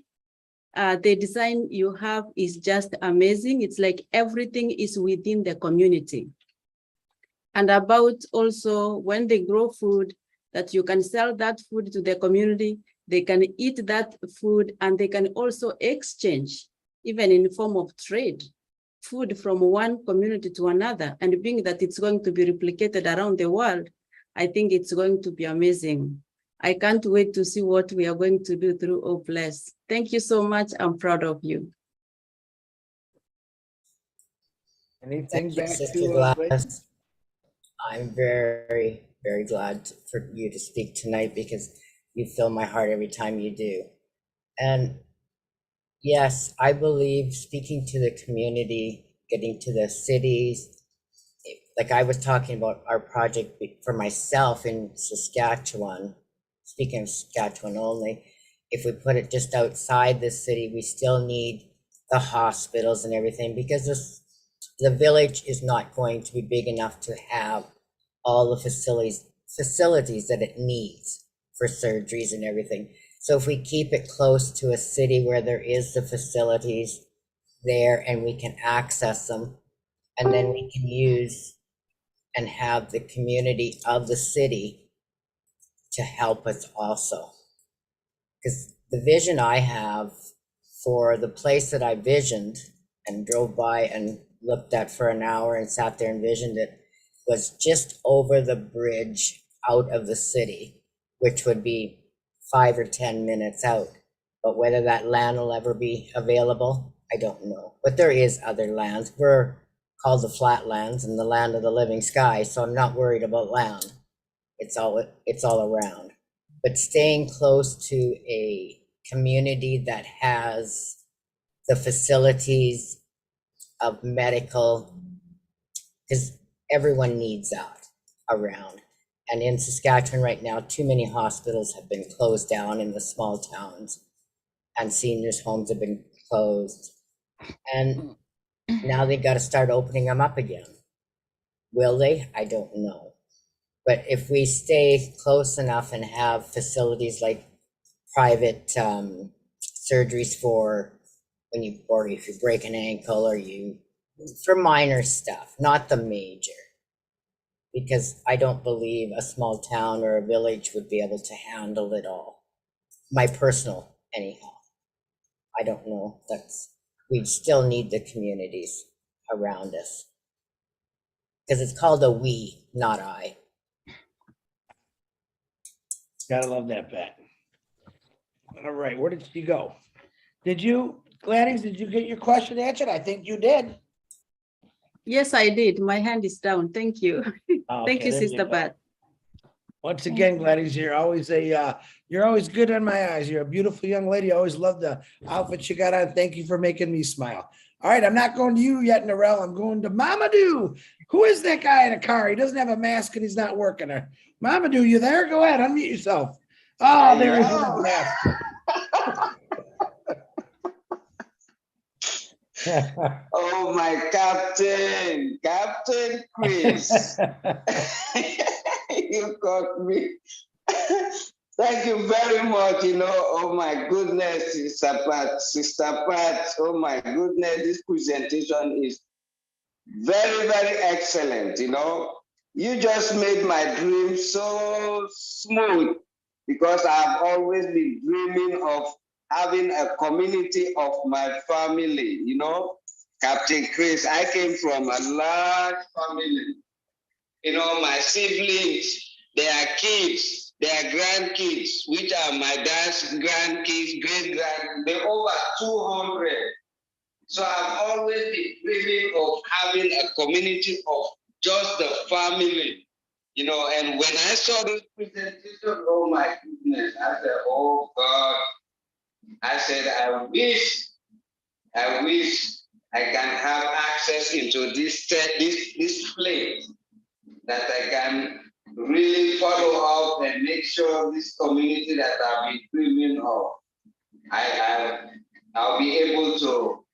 the design you have is just amazing. It's like everything is within the community. And about also when they grow food, that you can sell that food to the community, they can eat that food, and they can also exchange, even in form of trade, food from one community to another. And being that it's going to be replicated around the world, I think it's going to be amazing. I can't wait to see what we are going to do through O Bless. Thank you so much. I'm proud of you. Anything Thank you, back Sister to Gladys. I'm very, very glad for you to speak tonight because you fill my heart every time you do. And yes, I believe speaking to the community, getting to the cities, like I was talking about our project for myself in Saskatchewan, speaking of Saskatchewan only, if we put it just outside the city, we still need the hospitals and everything because the village is not going to be big enough to have all the facilities that it needs for surgeries and everything. So if we keep it close to a city where there is the facilities there and we can access them, and then we can use and have the community of the city to help us also. Because the vision I have for the place that I visioned and drove by and looked at for an hour and sat there and visioned it was just over the bridge out of the city, which would be 5 or 10 minutes out. But whether that land will ever be available, I don't know. But there is other lands. We're called the Flatlands and the land of the living sky, so I'm not worried about land. It's all around. But staying close to a community that has the facilities of medical, because everyone needs that around. And in Saskatchewan right now, too many hospitals have been closed down in the small towns, and seniors' homes have been closed. And now they got to start opening them up again. Will they? I don't know. But if we stay close enough and have facilities like private surgeries for when you, or if you break an ankle or you, for minor stuff, not the major. Because I don't believe a small town or a village would be able to handle it all. My personal, anyhow. I don't know. We still need the communities around us. Because it's called a we, not I. Gotta love that, Pat. All right, where did she go? Gladys, did you get your question answered? I think you did. Yes, I did. My hand is down. Thank you. Thank you, there you Sister go. Pat. Once again, Gladys, you're always good in my eyes. You're a beautiful young lady. I always love the outfit you got on. Thank you for making me smile. All right, I'm not going to you yet, Narelle. I'm going to Mamadou. Who is that guy in a car? He doesn't have a mask and he's not working there. Mamadou, you there? Go ahead, unmute yourself. Oh, there he is with his mask. Oh, my Captain Chris. You got me. Thank you very much. Oh my goodness, Sister Pat. Oh my goodness, this presentation is very, very excellent. You just made my dream so smooth because I've always been dreaming of having a community of my family. Captain Chris, I came from a large family. My siblings, their kids, their grandkids, which are my dad's grandkids, great-grand, they're over 200. So I've always been dreaming of having a community of just the family, and when I saw this presentation, oh my goodness, I said, oh God, I said, I wish I can have access into this place that I can really follow up and make sure this community that I've been dreaming of, I'll be able to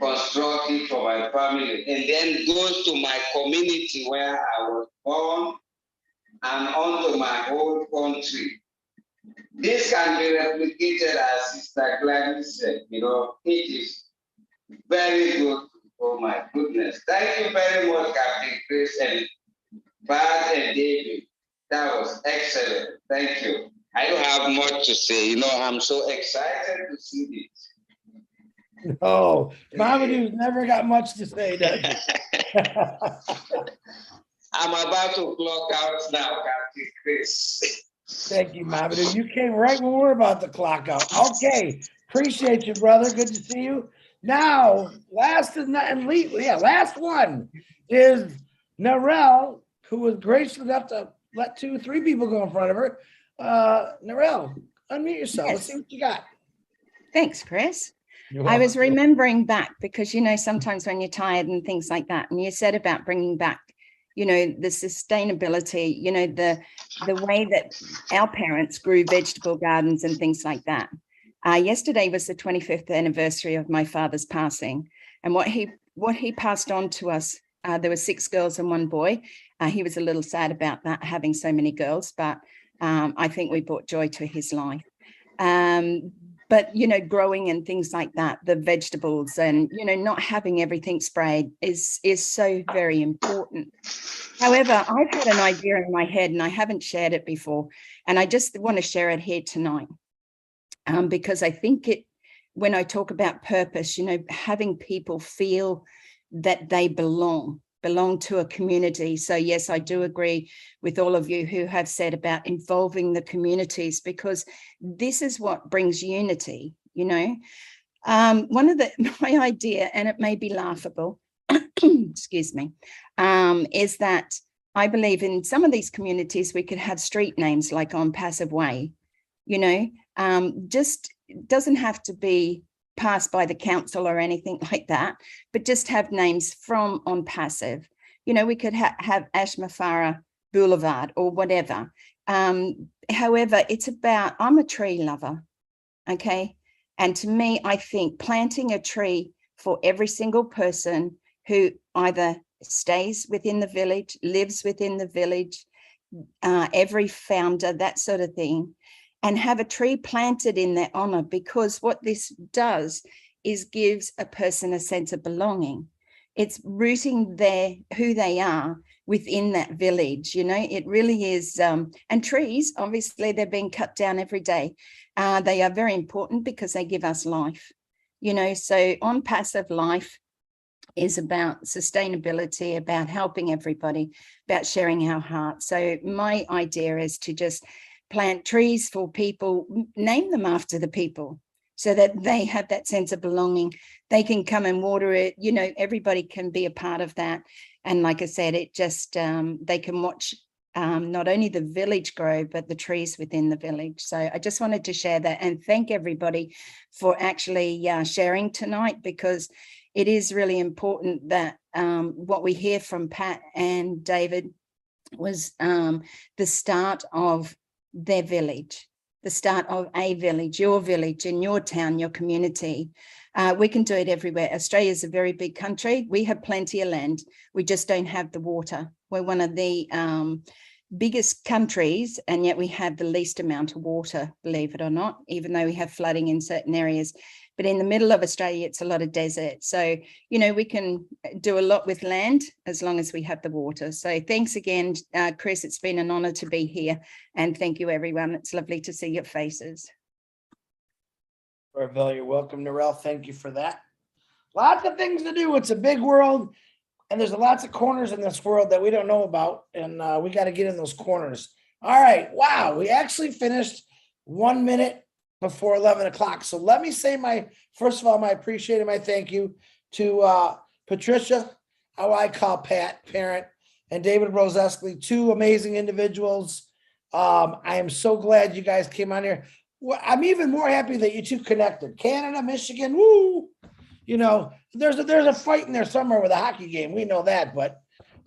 construct it for my family, and then goes to my community where I was born and onto my whole country. This can be replicated, as Sister Gladys said. It is very good. Oh my goodness. Thank you very much, Captain Chris and Pat and David. That was excellent. Thank you. I don't have much to say. I'm so excited to see this. Oh, Mamadou's never got much to say, does he? I'm about to clock out now, Captain Chris. Thank you, Mamadou. You came right when we're about to clock out. Okay. Appreciate you, brother. Good to see you. Now, last one is Narelle, who was gracious enough to let 2-3 people go in front of her. Narelle, unmute yourself. Let's see what you got. Thanks, Chris. You're I was welcome. remembering back because, sometimes when you're tired and things like that, and you said about bringing back, the sustainability, the way that our parents grew vegetable gardens and things like that. Yesterday was the 25th anniversary of my father's passing. And what he passed on to us, there were 6 girls and 1 boy. He was a little sad about that, having so many girls, but I think we brought joy to his life. But, growing and things like that, the vegetables and, not having everything sprayed is so very important. However, I've had an idea in my head and I haven't shared it before. And I just want to share it here tonight because I think when I talk about purpose, having people feel that they belong to a community. So yes, I do agree with all of you who have said about involving the communities, because this is what brings unity, One of my idea, and it may be laughable, excuse me, is that I believe in some of these communities, we could have street names like On Passive Way, just doesn't have to be passed by the council or anything like that, but just have names from On Passive. We could have Ashmafara Boulevard or whatever. However, it's about, I'm a tree lover, okay? And to me, I think planting a tree for every single person who either stays within the village, lives within the village, every founder, that sort of thing, and have a tree planted in their honor, because what this does is gives a person a sense of belonging. It's rooting who they are within that village, it really is. And trees, obviously, they're being cut down every day. They are very important because they give us life, so On Passive Life is about sustainability, about helping everybody, about sharing our heart. So my idea is to just plant trees for people, name them after the people, so that they have that sense of belonging. They can come and water it, everybody can be a part of that. And like I said, it just, they can watch not only the village grow, but the trees within the village. So I just wanted to share that and thank everybody for actually sharing tonight, because it is really important that what we hear from Pat and David was the start of their village, the start of a village, in your town, your community. We can do it everywhere. Australia is a very big country. We have plenty of land. We just don't have the water. We're one of the biggest countries, and yet we have the least amount of water, believe it or not, even though we have flooding in certain areas. But in the middle of Australia, it's a lot of desert. So, we can do a lot with land as long as we have the water. So thanks again, Chris. It's been an honor to be here. And thank you, everyone. It's lovely to see your faces. You're welcome, Narelle. Thank you for that. Lots of things to do. It's a big world. And there's lots of corners in this world that we don't know about. And we got to get in those corners. All right. Wow. We actually finished 1 minute before 11 o'clock. So let me say first of all, my appreciation, my thank you to Patricia, how I call Pat, parent, and David Rosesley, 2 amazing individuals. I am so glad you guys came on here. Well, I'm even more happy that you 2 connected. Canada, Michigan, woo! There's a fight in there somewhere with a hockey game. We know that, but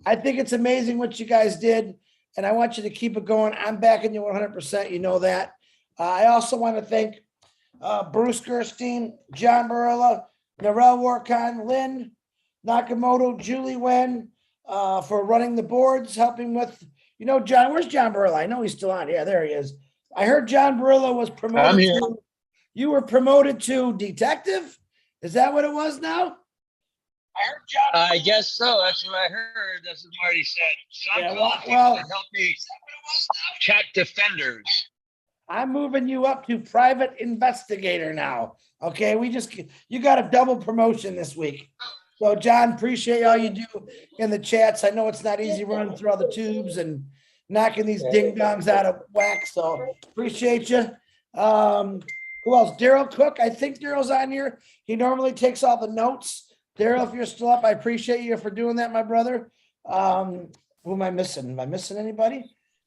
I think it's amazing what you guys did, and I want you to keep it going. I'm backing you 100%. You know that. I also want to thank Bruce Gerstein, John Barilla, Narelle Warkon, Lynn Nakamoto, Julie Wen for running the boards, helping with, John, where's John Barilla? I know he's still on. Yeah, there he is. I heard John Barillo was I'm promoted here. to, you were promoted to detective? Is that what it was now? I guess so. That's what I heard. That's what Marty said. Some Yeah, call people well, to help me chat defenders. I'm moving you up to private investigator now. Okay, you got a double promotion this week. So John, appreciate all you do in the chats. I know it's not easy running through all the tubes and knocking these ding dongs out of whack. So appreciate you. Who else? Daryl Cook. I think Daryl's on here. He normally takes all the notes. Daryl, if you're still up, I appreciate you for doing that, my brother. Who am I missing? Am I missing anybody?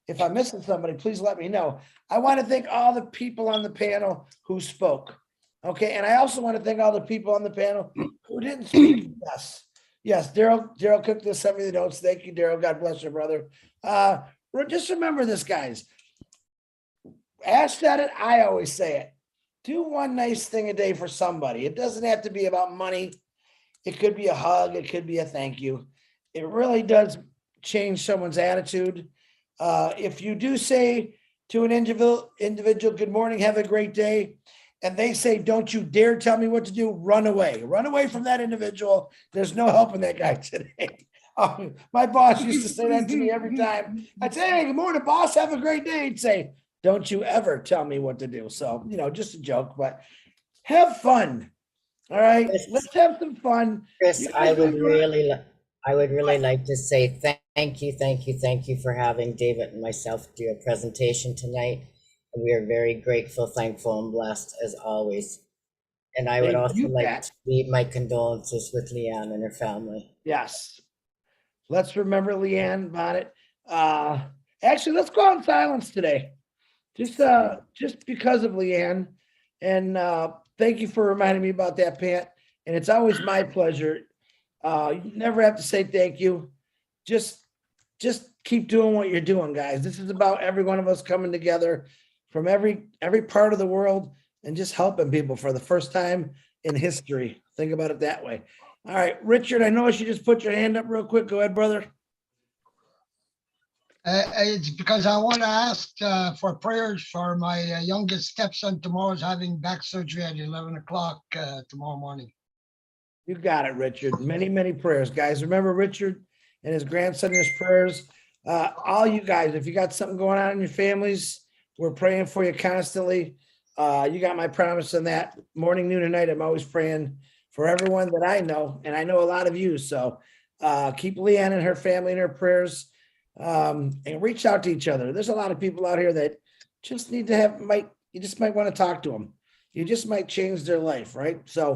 If I'm missing somebody, please let me know. I want to thank all the people on the panel who spoke. Okay, and I also want to thank all the people on the panel who didn't speak. Yes, Daryl Cook just sent me the notes. Thank you, Daryl. God bless you, brother. Just remember this, guys. Ash said it, I always say it. Do one nice thing a day for somebody. It doesn't have to be about money. It could be a hug. It could be a thank you. It really does change someone's attitude. If you do say to an individual, good morning, have a great day, and they say, don't you dare tell me what to do, run away. Run away from that individual. There's no helping that guy today. My boss used to say that to me every time. I'd say, hey, good morning, boss, have a great day. He'd say, don't you ever tell me what to do. So, just a joke, but have fun. All right, let's have some fun. Chris, I would really like to say thank you for having David and myself do a presentation tonight. And we are very grateful, thankful, and blessed as always. And I would also like to leave my condolences with Leanne and her family. Yes. Let's remember Leanne Bonnet. Actually, let's go out in silence today. Just because of Leanne. And thank you for reminding me about that, Pat. And it's always my pleasure. You never have to say thank you. Just keep doing what you're doing, guys. This is about every one of us coming together from every part of the world and just helping people for the first time in history. Think about it that way. All right, Richard, I noticed you just put your hand up real quick. Go ahead, brother. It's because I want to ask for prayers for my youngest stepson. Tomorrow's having back surgery at 11 o'clock tomorrow morning. You got it, Richard. Many, many prayers, guys. Remember Richard and his grandson in his prayers. All you guys, if you got something going on in your families, we're praying for you constantly. You got my promise on that. Morning, noon, and night, I'm always praying for everyone that I know, and I know a lot of you. So keep Leanne and her family in her prayers, and reach out to each other. There's a lot of people out here that just need to you just might want to talk to them. You just might change their life, right? So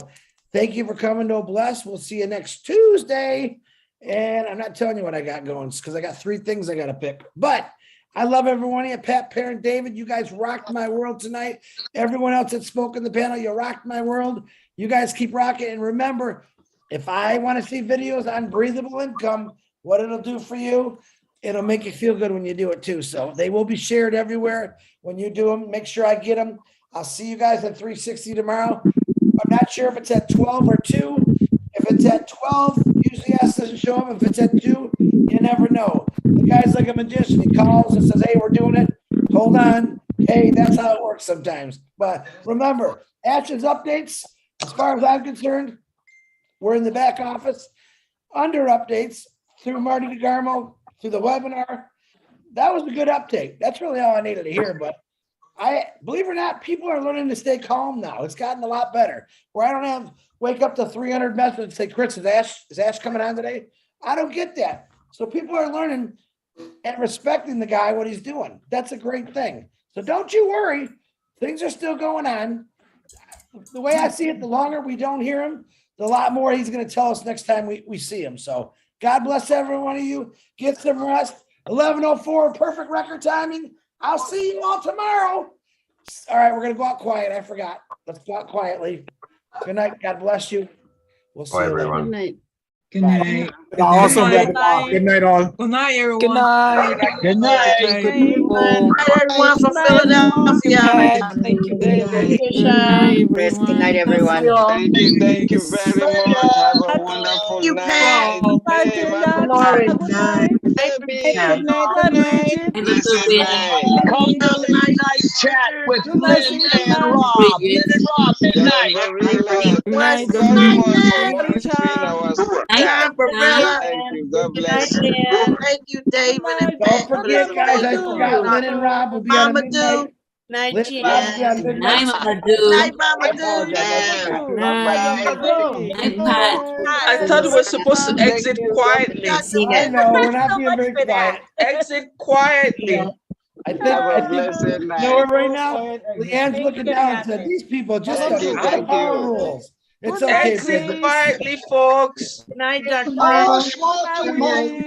thank you for coming to Bless. We'll see you next Tuesday. And I'm not telling you what I got going because I got 3 things I got to pick. But I love everyone here. Pat, Parent, David, you guys rocked my world tonight. Everyone else that spoke in the panel, you rocked my world. You guys keep rocking. And remember, if I want to see videos on breathable income, what it'll do for you, it'll make you feel good when you do it too. So they will be shared everywhere when you do them. Make sure I get them. I'll see you guys at 360 tomorrow. I'm not sure if it's at 12 or 2. If it's at 12, usually S doesn't show up. If it's at 2, you never know. The guy's like a magician. He calls and says, hey, we're doing it. Hold on. Hey, that's how it works sometimes. But remember, Ash's updates, as far as I'm concerned, we're in the back office. Under updates through Marty DeGarmo, through the webinar. That was a good update. That's really all I needed to hear. But believe it or not, people are learning to stay calm now. It's gotten a lot better. Where I don't have wake up to 300 messages and say, Chris, is Ash coming on today? I don't get that. So people are learning and respecting the guy, what he's doing. That's a great thing. So don't you worry. Things are still going on. The way I see it, the longer we don't hear him, the lot more he's going to tell us next time we see him. So God bless every one of you. Get some rest. 11:04, perfect record timing. I'll see you all tomorrow. All right, we're going to go out quiet. I forgot. Let's go out quietly. Good night. God bless you. We'll see you later. Good night. Good night. Awesome, Good brother. Good night, all. Good night, everyone. Good night. Good night. Good people. Everyone from Thank you, Philadelphia. Pat. Thank you, David. Chris, good night, everyone. Thank you very much. Have a wonderful You, Pat. night. Hey, my Morris. baby. Good night, Bridget. Blessed night. Come to Late Night Chat with Lynn and Rob. Lynn and Rob, midnight. Very Good night, much for Bridget. monitoring our John Barilla. Thank you. God bless you. Thank you, David and Don't Pat, for this forget, guys, I amazing forgot work. Lynn and Rob will be on Mama midnight. Do. Night, Lynn and Rob will be on midnight. Night, Mama I Do. apologize. I forgot. I thought we were supposed to exit quietly. I know, we're not being very quiet. Exit quietly. I think, Have I a think, blessed you know night. what, right now, Leanne's looking down and said, these people just Thank you, don't know the thank power you. rules. It's okay. Exit baby. quietly, folks. night, Dr. Oh,